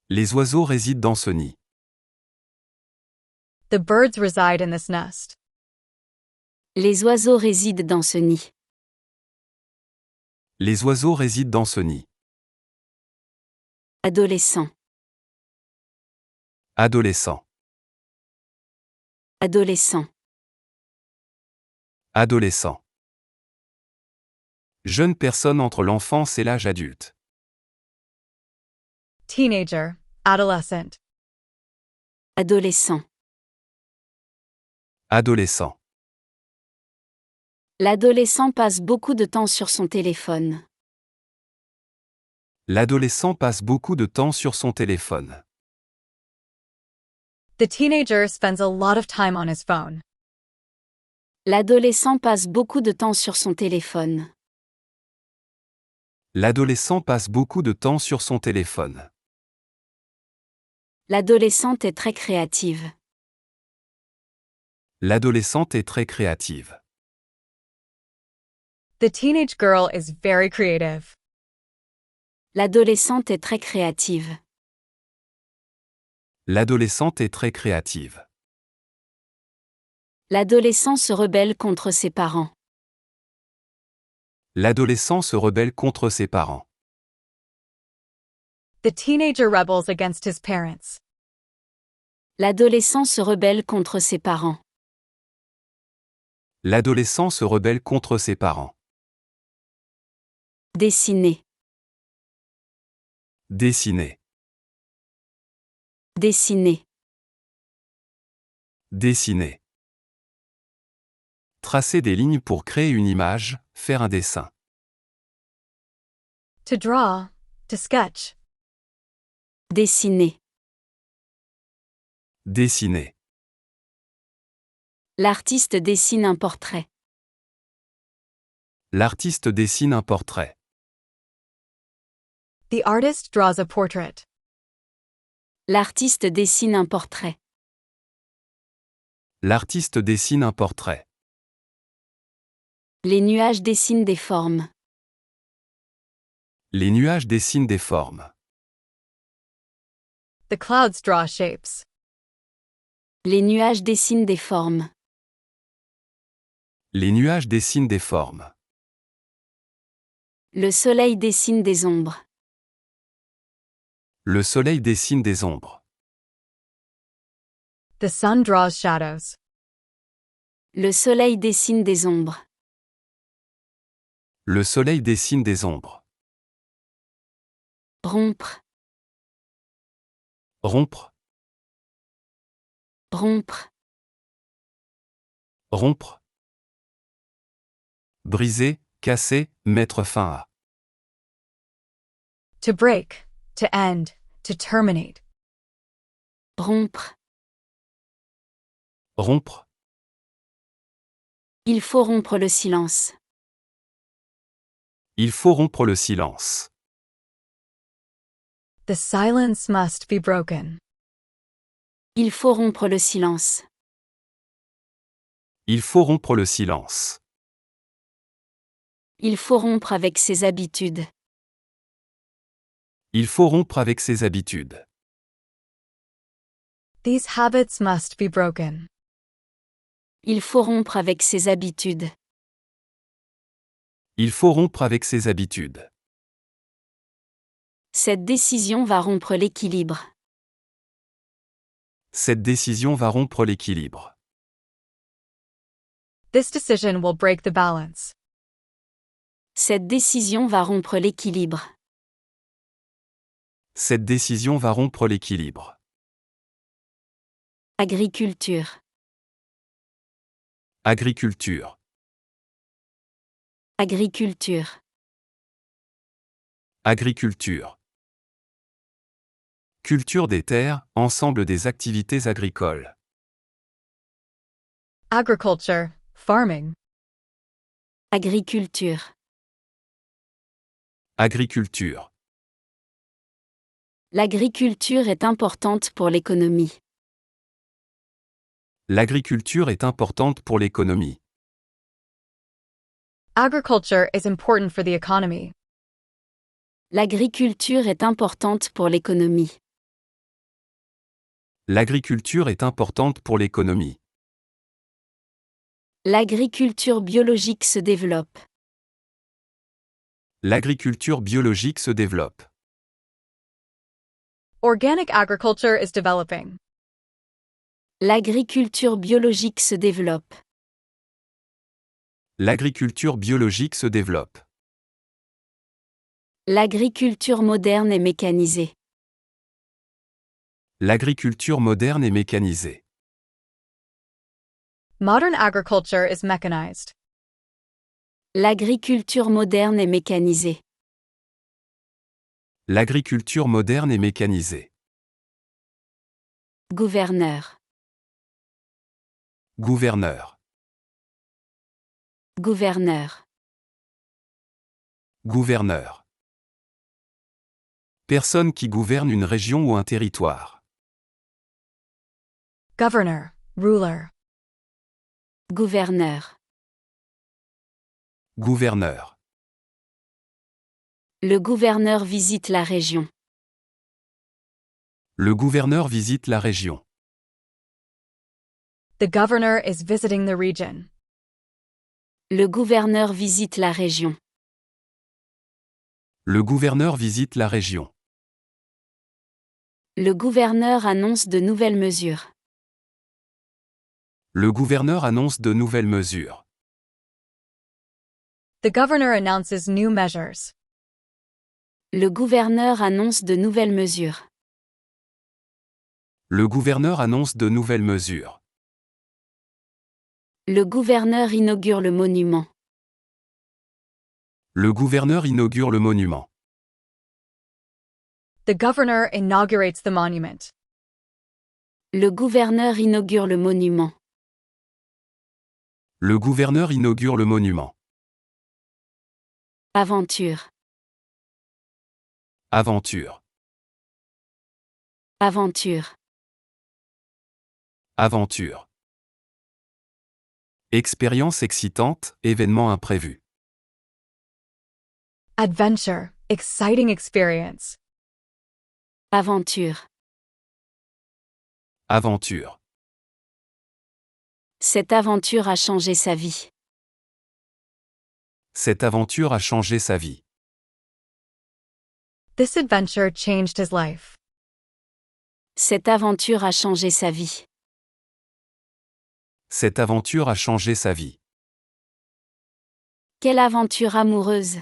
Les oiseaux résident dans ce nid. The birds reside in this nest. Les oiseaux résident dans ce nid. Les oiseaux résident dans ce nid. Adolescent. Adolescent. Adolescent. Adolescent. Jeune personne entre l'enfance et l'âge adulte. Teenager, adolescent. Adolescent. Adolescent. L'adolescent passe beaucoup de temps sur son téléphone. L'adolescent passe beaucoup de temps sur son téléphone. The teenager spends a lot of time on his phone. L'adolescent passe beaucoup de temps sur son téléphone. L'adolescent passe beaucoup de temps sur son téléphone. L'adolescente est très créative. L'adolescente est très créative. The teenage girl is very creative. L'adolescente est très créative. L'adolescente est très créative. L'adolescent se rebelle contre ses parents. L'adolescent se rebelle contre ses parents. The teenager rebels against his parents. L'adolescent se rebelle contre ses parents. L'adolescent se rebelle contre ses parents. Dessiner. Dessiner. Dessiner. Dessiner. Tracer des lignes pour créer une image, faire un dessin. To draw, to sketch. Dessiner. Dessiner. L'artiste dessine un portrait. L'artiste dessine un portrait. The artist draws a portrait. L'artiste dessine un portrait. L'artiste dessine un portrait. Les nuages dessinent des formes. Les nuages dessinent des formes. The clouds draw shapes. Les nuages dessinent des formes. Les nuages dessinent des formes. Le soleil dessine des ombres. Le soleil dessine des ombres. The sun draws shadows. Le soleil dessine des ombres. Le soleil dessine des ombres. Rompre. Rompre. Rompre. Rompre. Briser, casser, mettre fin à. To break, to end, to terminate. Rompre. Rompre. Il faut rompre le silence. Il faut rompre le silence. The silence must be broken. Il faut rompre le silence. Il faut rompre le silence. Il faut rompre avec ses habitudes. Il faut rompre avec ses habitudes. These habits must be broken. Il faut rompre avec ses habitudes. Il faut rompre avec ses habitudes. Cette décision va rompre l'équilibre. Cette décision va rompre l'équilibre. This decision will break the balance. Cette décision va rompre l'équilibre. Cette décision va rompre l'équilibre. Agriculture. Agriculture. Agriculture. Agriculture. Culture des terres, ensemble des activités agricoles. Agriculture, farming. Agriculture. Agriculture. L'agriculture est importante pour l'économie. L'agriculture est importante pour l'économie. Agriculture is important for the economy. L'agriculture est importante pour l'économie. L'agriculture est importante pour l'économie. L'agriculture biologique se développe. L'agriculture biologique se développe. Organic agriculture is developing. L'agriculture biologique se développe. L'agriculture biologique se développe. L'agriculture moderne est mécanisée. L'agriculture moderne est mécanisée. Modern agriculture is mechanized. L'agriculture moderne est mécanisée. L'agriculture moderne est mécanisée. Gouverneur. Gouverneur. Gouverneur. Gouverneur. Personne qui gouverne une région ou un territoire. Governor, ruler. Gouverneur. Gouverneur. Le gouverneur visite la région. Le gouverneur visite la région. The governor is visiting the region. Le gouverneur visite la région. Le gouverneur visite la région. Le gouverneur annonce de nouvelles mesures. Le gouverneur annonce de nouvelles mesures. The governor announces new measures. Le gouverneur annonce de nouvelles mesures. Le gouverneur annonce de nouvelles mesures. Le gouverneur inaugure le monument. Le gouverneur inaugure le monument. The governor inaugurates the monument. Le gouverneur inaugure le monument. Le gouverneur inaugure le monument. Aventure. Aventure. Aventure. Aventure. Expérience excitante, événement imprévu. Adventure, exciting experience. Aventure. Aventure. Cette aventure a changé sa vie. Cette aventure a changé sa vie. This adventure changed his life. Cette aventure a changé sa vie. Cette aventure a changé sa vie. Quelle aventure amoureuse!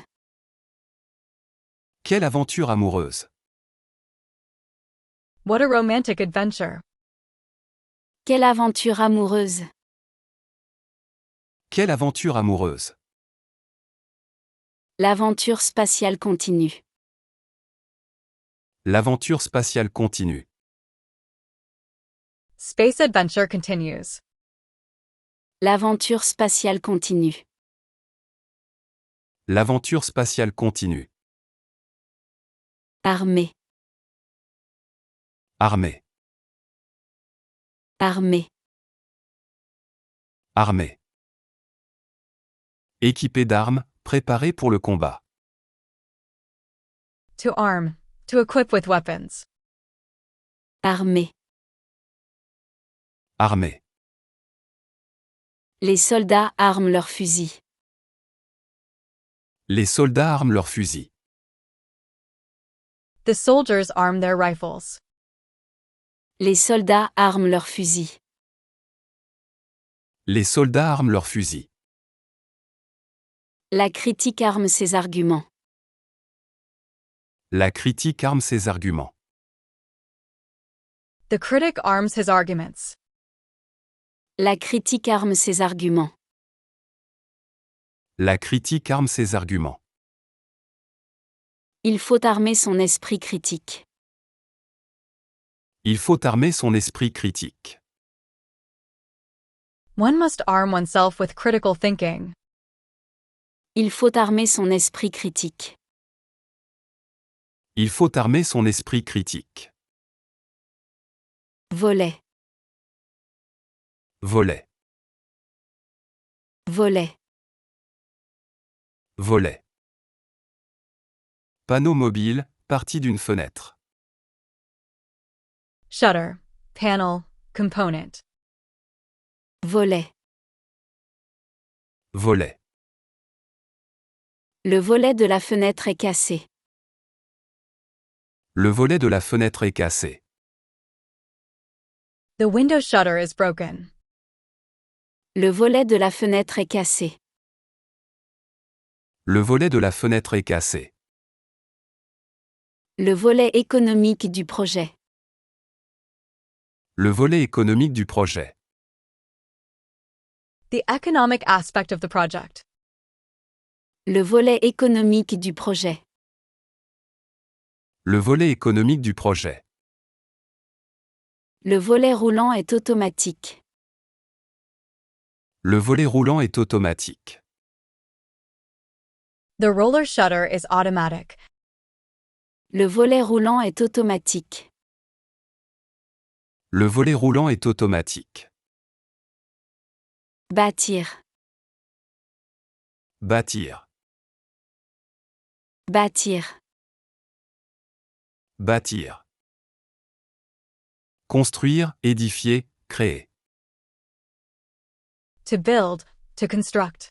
Quelle aventure amoureuse! What a romantic adventure. Quelle aventure amoureuse! Quelle aventure amoureuse! L'aventure spatiale continue. L'aventure spatiale continue. Space adventure continues. L'aventure spatiale continue. L'aventure spatiale continue. Armée. Armée. Armée. Armée. Équipé d'armes, préparé pour le combat. To arm. To equip with weapons. Armée. Armée. Les soldats arment leurs fusils. Les soldats arment leurs fusils. The soldiers arm their rifles. Les soldats arment leurs fusils. Les soldats arment leurs fusils. La critique arme ses arguments. La critique arme ses arguments. The critic arms his arguments. La critique arme ses arguments. La critique arme ses arguments. Il faut armer son esprit critique. Il faut armer son esprit critique. One must arm oneself with critical thinking. Il faut armer son esprit critique. Il faut armer son esprit critique. Volet. Volet. Volet. Volet. Panneau mobile, partie d'une fenêtre. Shutter. Panel. Component. Volet. Volet. Le volet de la fenêtre est cassé. Le volet de la fenêtre est cassé. The window shutter is broken. Le volet de la fenêtre est cassé. Le volet de la fenêtre est cassé. Le volet économique du projet. Le volet économique du projet. The economic aspect of the project. Le volet économique du projet. Le volet économique du projet. Le volet roulant est automatique. Le volet roulant est automatique. The roller shutter is automatic. Le volet roulant est automatique. Le volet roulant est automatique. Bâtir. Bâtir. Bâtir. Bâtir. Construire, édifier, créer. To build. To construct.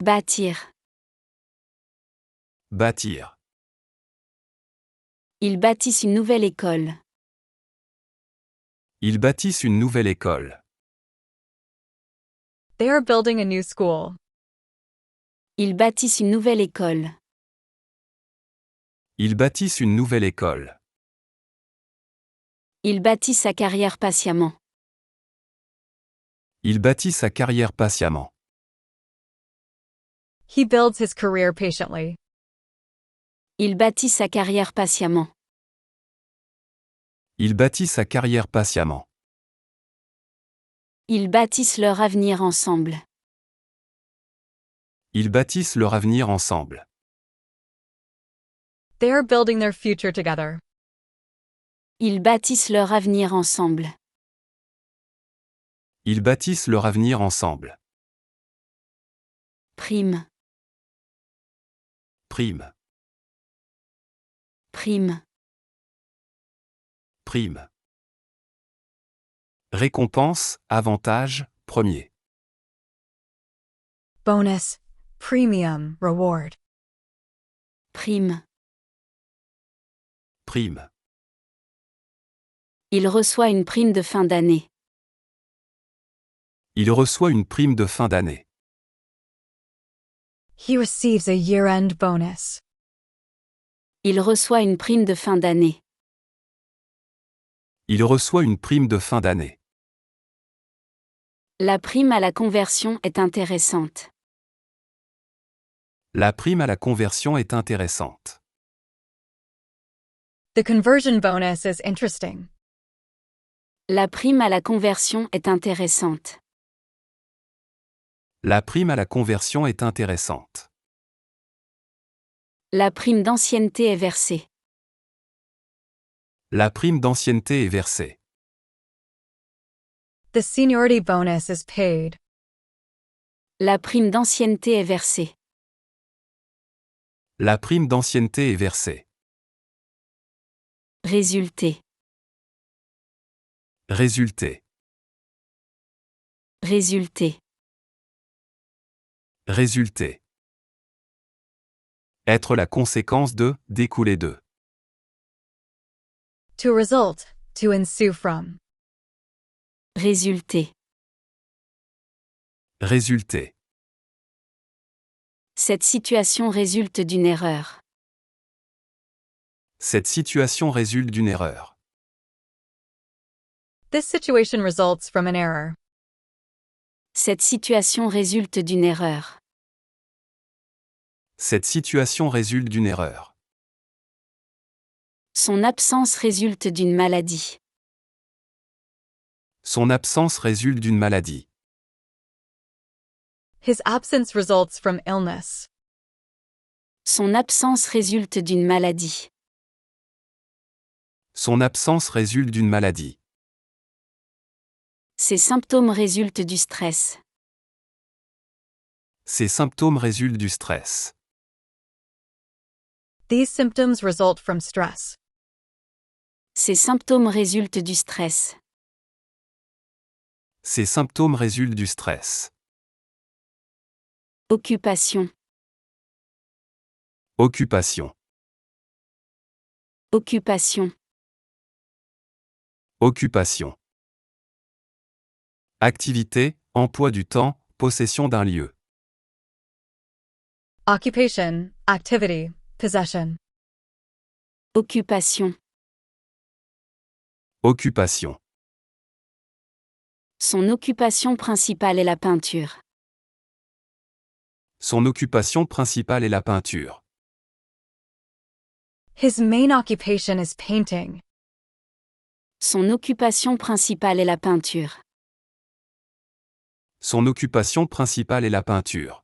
Bâtir. Bâtir. Ils bâtissent une nouvelle école. Ils bâtissent une nouvelle école. They are building a new school. Ils bâtissent une nouvelle école. Ils bâtissent une nouvelle école. Il bâtit sa carrière patiemment. Il bâtit sa carrière patiemment. He builds his career patiently. Il bâtit sa carrière patiemment. Il bâtit sa carrière patiemment. Ils bâtissent leur avenir ensemble. Ils bâtissent leur avenir ensemble. They are building their future together. Ils bâtissent leur avenir ensemble. Ils bâtissent leur avenir ensemble. Prime. Prime. Prime. Prime. Récompense, avantage, premier. Bonus. Premium. Reward. Prime. Prime. Il reçoit une prime de fin d'année. Il reçoit une prime de fin d'année. He receives a year-end bonus. Il reçoit une prime de fin d'année. Il reçoit une prime de fin d'année. La prime à la conversion est intéressante. La prime à la conversion est intéressante. The conversion bonus is interesting. La prime à la conversion est intéressante. La prime à la conversion est intéressante. La prime d'ancienneté est versée. La prime d'ancienneté est versée. The seniority bonus is paid. La prime d'ancienneté est versée. La prime d'ancienneté est versée. Résulté. Résulté. Résulté. Résulté. Être la conséquence de, découler de. To result, to ensue from. Résulté. Résulté. Cette situation résulte d'une erreur. Cette situation résulte d'une erreur. This situation results from an error. Cette situation résulte d'une erreur. Cette situation résulte d'une erreur. Son absence résulte d'une maladie. Son absence résulte d'une maladie. His absence results from illness. Son absence résulte d'une maladie. Son absence résulte d'une maladie. Ses symptômes résultent du stress. Ces symptômes résultent du stress. These symptoms result from stress. Ces symptômes résultent du stress. Ces symptômes résultent du stress. Occupation. Occupation. Occupation. Occupation. Activité, emploi du temps, possession d'un lieu. Occupation, activity, possession. Occupation. Occupation. Son occupation principale est la peinture. Son occupation principale est la peinture. His main occupation is painting. Son occupation principale est la peinture. Son occupation principale est la peinture.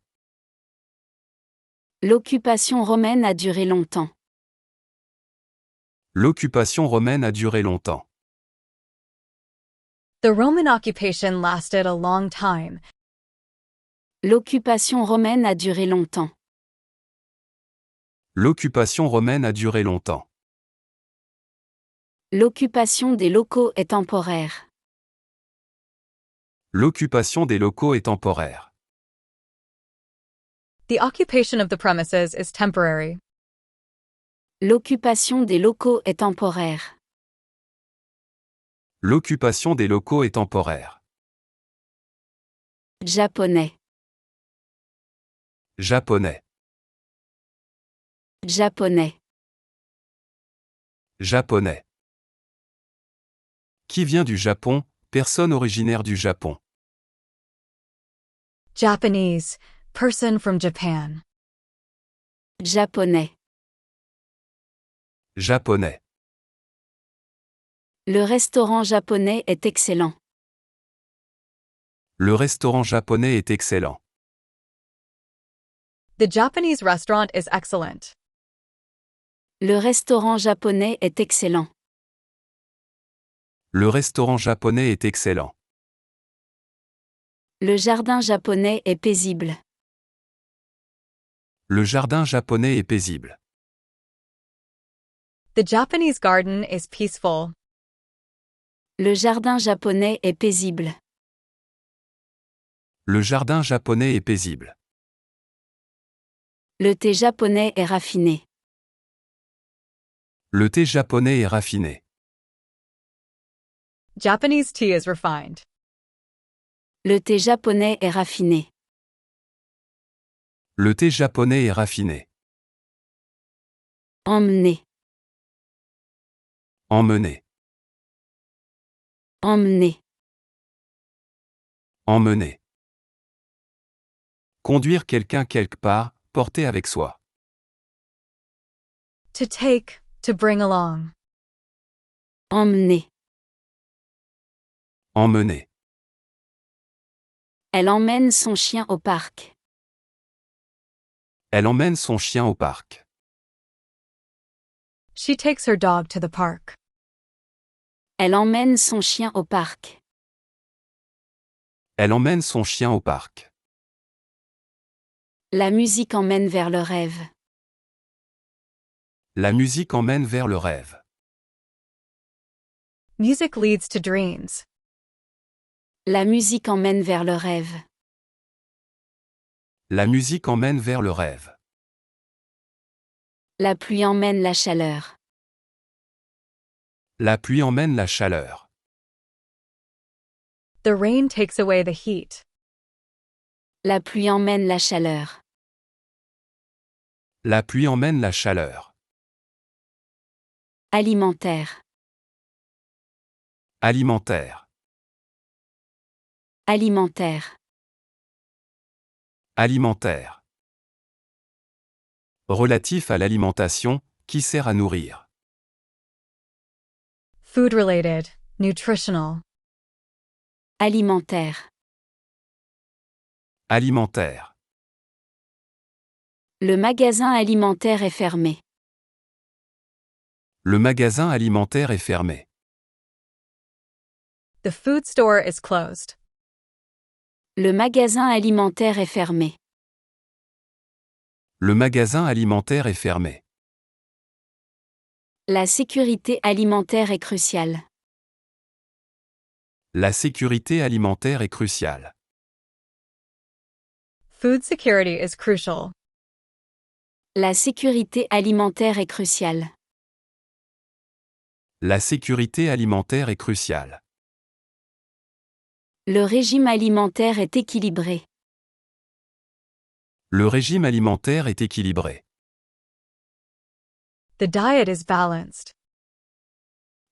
L'occupation romaine a duré longtemps. L'occupation romaine a duré longtemps. The Roman occupation lasted a long time. L'occupation romaine a duré longtemps. L'occupation romaine a duré longtemps. L'occupation des locaux est temporaire. L'occupation des locaux est temporaire. The occupation of the premises is temporary. L'occupation des locaux est temporaire. L'occupation des locaux est temporaire. Japonais. Japonais. Japonais. Japonais. Qui vient du Japon, personne originaire du Japon. Japanese, person from Japan. Japonais. Japonais. Le restaurant japonais est excellent. Le restaurant japonais est excellent. The Japanese restaurant is excellent. Le restaurant japonais est excellent. Le restaurant japonais est excellent. Le jardin japonais est paisible. Le jardin japonais est paisible. The Japanese garden is peaceful. Le jardin japonais est paisible. Le jardin japonais est paisible. Le thé japonais est raffiné. Le thé japonais est raffiné. Japanese tea is refined. Le thé japonais est raffiné. Le thé japonais est raffiné. Emmener. Emmener. Emmener. Emmener. Conduire quelqu'un quelque part, porter avec soi. To take, to bring along. Emmener. Emmener. Elle emmène son chien au parc. Elle emmène son chien au parc. She takes her dog to the park. Elle emmène son chien au parc. Elle emmène son chien au parc. La musique emmène vers le rêve. La musique emmène vers le rêve. Music leads to dreams. La musique emmène vers le rêve. La musique emmène vers le rêve. La pluie emmène la chaleur. La pluie emmène la chaleur. The rain takes away the heat. La pluie emmène la chaleur. La pluie emmène la chaleur. Alimentaire. Alimentaire. Alimentaire. Alimentaire. Relatif à l'alimentation, qui sert à nourrir. Food related, nutritional. Alimentaire. Alimentaire. Le magasin alimentaire est fermé. Le magasin alimentaire est fermé. The food store is closed. Le magasin alimentaire est fermé. Le magasin alimentaire est fermé. La sécurité alimentaire est cruciale. La sécurité alimentaire est cruciale. Food security is crucial. La sécurité alimentaire est cruciale. La sécurité alimentaire est cruciale. Le régime alimentaire est équilibré. Le régime alimentaire est équilibré. The diet is balanced.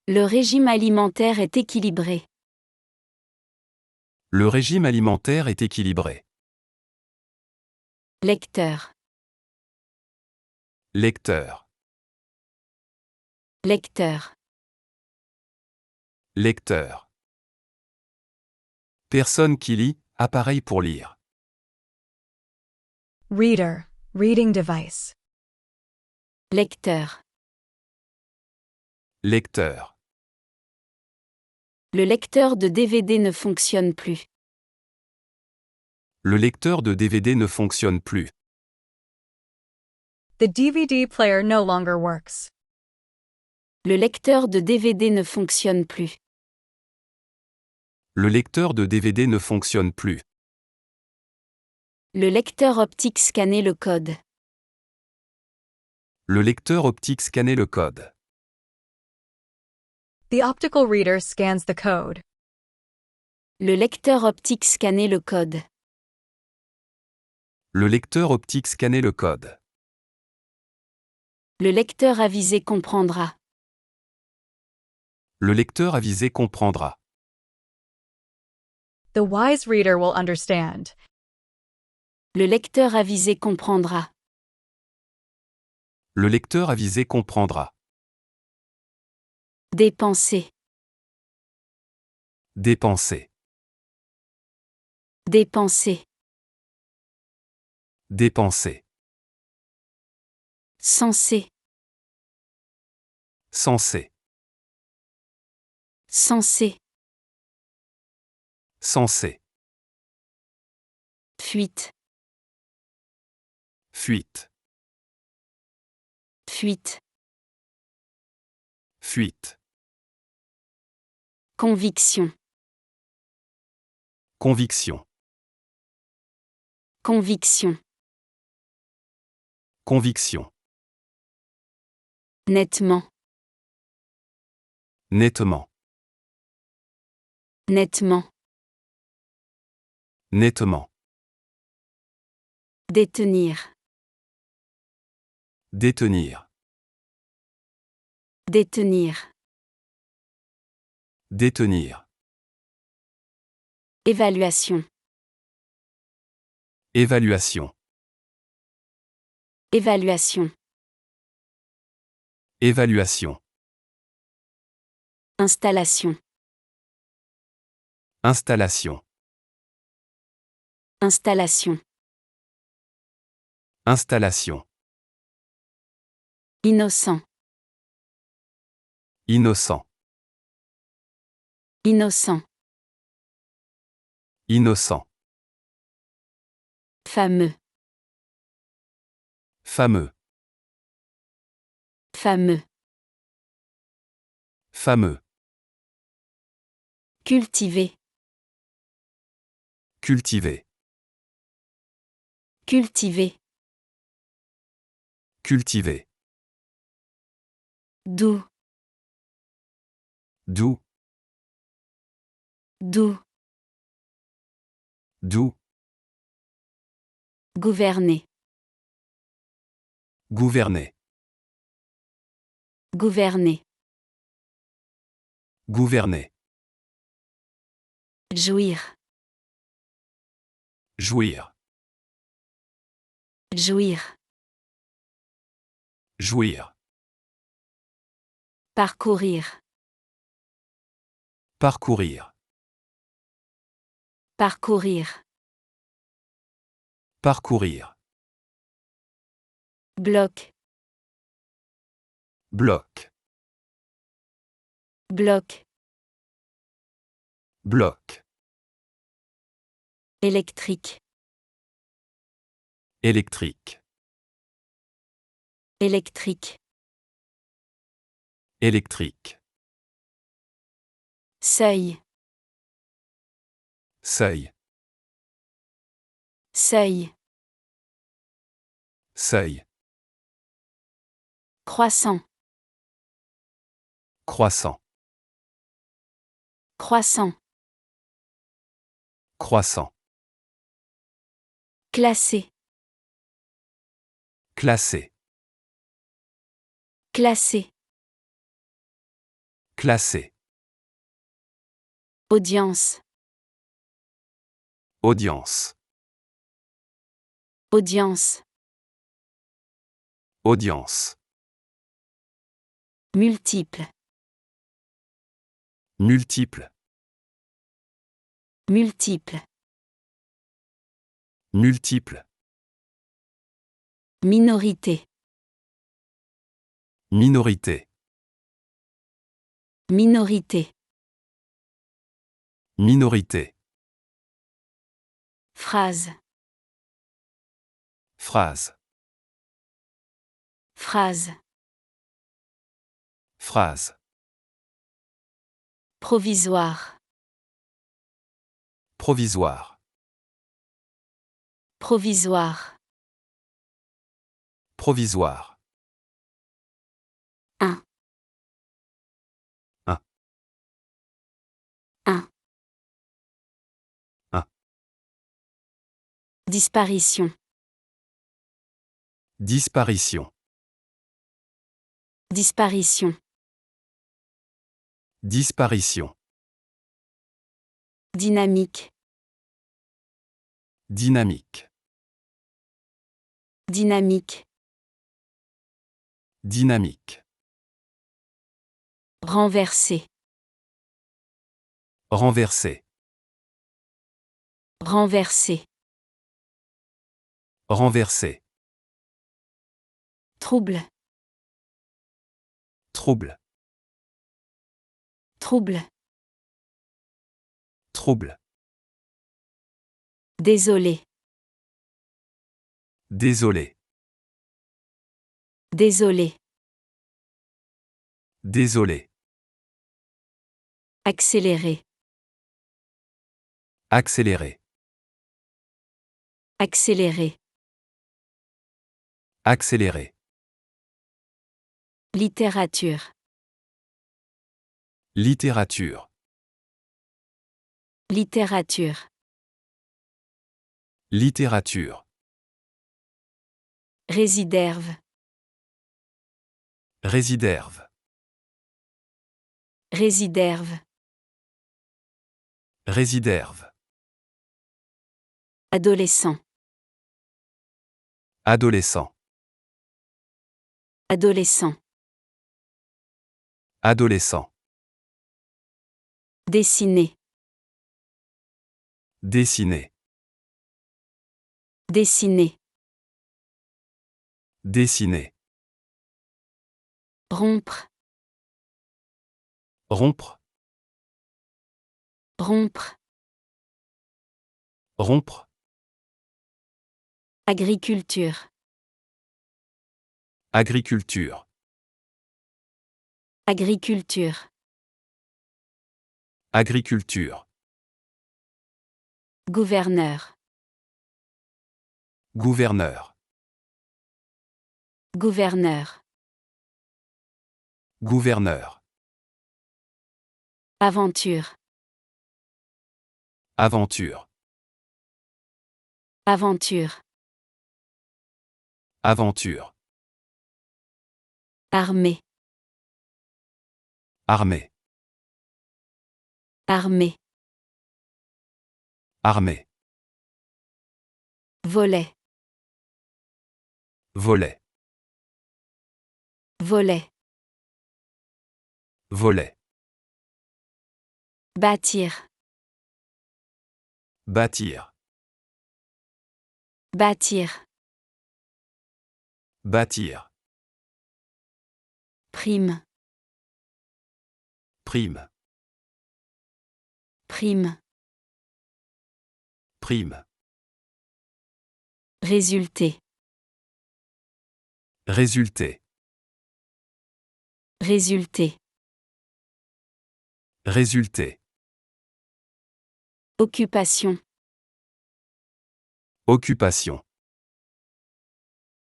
Le régime alimentaire est équilibré. Le régime alimentaire est équilibré. Lecteur. Lecteur. Lecteur. Lecteur. Personne qui lit, appareil pour lire. Reader, reading device. Lecteur. Lecteur. Le lecteur de DVD ne fonctionne plus. Le lecteur de DVD ne fonctionne plus. The DVD player no longer works. Le lecteur de DVD ne fonctionne plus. Le lecteur de DVD ne fonctionne plus. Le lecteur optique scannait le code. Le lecteur optique scannait le code. The optical reader scans the code. Le lecteur optique scannait le code. Le lecteur optique scannait le code. Le lecteur avisé comprendra. Le lecteur avisé comprendra. The wise reader will understand. Le lecteur avisé comprendra. Le lecteur avisé comprendra. Dépenser. Dépenser. Dépenser. Dépenser. Censé. Censé. Censé. Censé. Fuite. Fuite. Fuite. Fuite. Conviction. Conviction. Conviction. Conviction. Nettement. Nettement. Nettement. Nettement. Détenir. Détenir. Détenir. Détenir. Évaluation. Évaluation. Évaluation. Évaluation. Installation. Installation. Installation. Installation. Innocent. Innocent. Innocent. Innocent. Fameux. Fameux. Fameux. Fameux. Cultiver. Cultiver. Cultiver. Cultiver. Doux. Doux. Doux. Doux. Gouverner. Gouverner. Gouverner. Gouverner. Jouir. Jouir. Jouir. Jouir. Parcourir. Parcourir. Parcourir. Parcourir. Bloc. Bloc. Bloc. Bloc. Électrique. Électrique. Électrique. Électrique. Seuil. Seuil. Seuil. Seuil. Croissant. Croissant. Croissant. Croissant. Classé. Classé. Classé. Classé. Audience. Audience. Audience. Audience. Multiple. Multiple. Multiple. Multiple. Minorité. Minorité. Minorité. Minorité. Phrase. Phrase. Phrase. Phrase. Provisoire. Provisoire. Provisoire. Provisoire. Un. Un. Un. Un. Disparition. Disparition. Disparition. Disparition. Dynamique. Dynamique. Dynamique. Dynamique. Renverser. Renverser. Renverser. Renverser. Trouble. Trouble. Trouble. Trouble. Désolé. Désolé. Désolé. Désolé. Accélérer. Accélérer. Accélérer. Accélérer. Littérature. Littérature. Littérature. Littérature. Résiderve. Résiderve. Résiderve. Résiderve. Adolescent. Adolescent. Adolescent. Adolescent. Dessiner. Dessiner. Dessiner. Dessiner. Rompre. Rompre. Rompre. Rompre. Agriculture. Agriculture. Agriculture. Agriculture. Gouverneur. Gouverneur. Gouverneur. Gouverneur. Aventure. Aventure. Aventure. Aventure. Armée. Armée. Armée. Armée. Volet. Volet. Volet. Volet. Bâtir. Bâtir. Bâtir. Bâtir. Prime. Prime. Prime. Prime. Résulter. Résulter. Résulter. Résulter. Occupation. Occupation.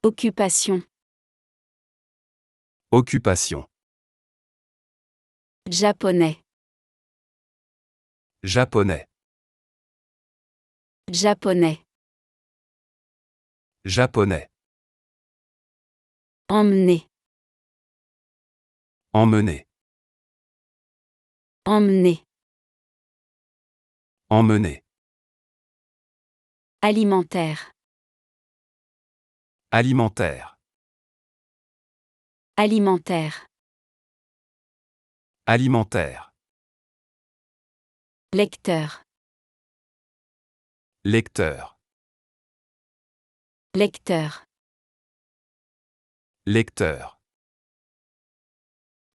Occupation. Occupation. Japonais. Japonais. Japonais. Japonais. Emmener. Emmener. Emmener. Emmener. Alimentaire. Alimentaire. Alimentaire. Alimentaire. Lecteur. Lecteur. Lecteur. Lecteur.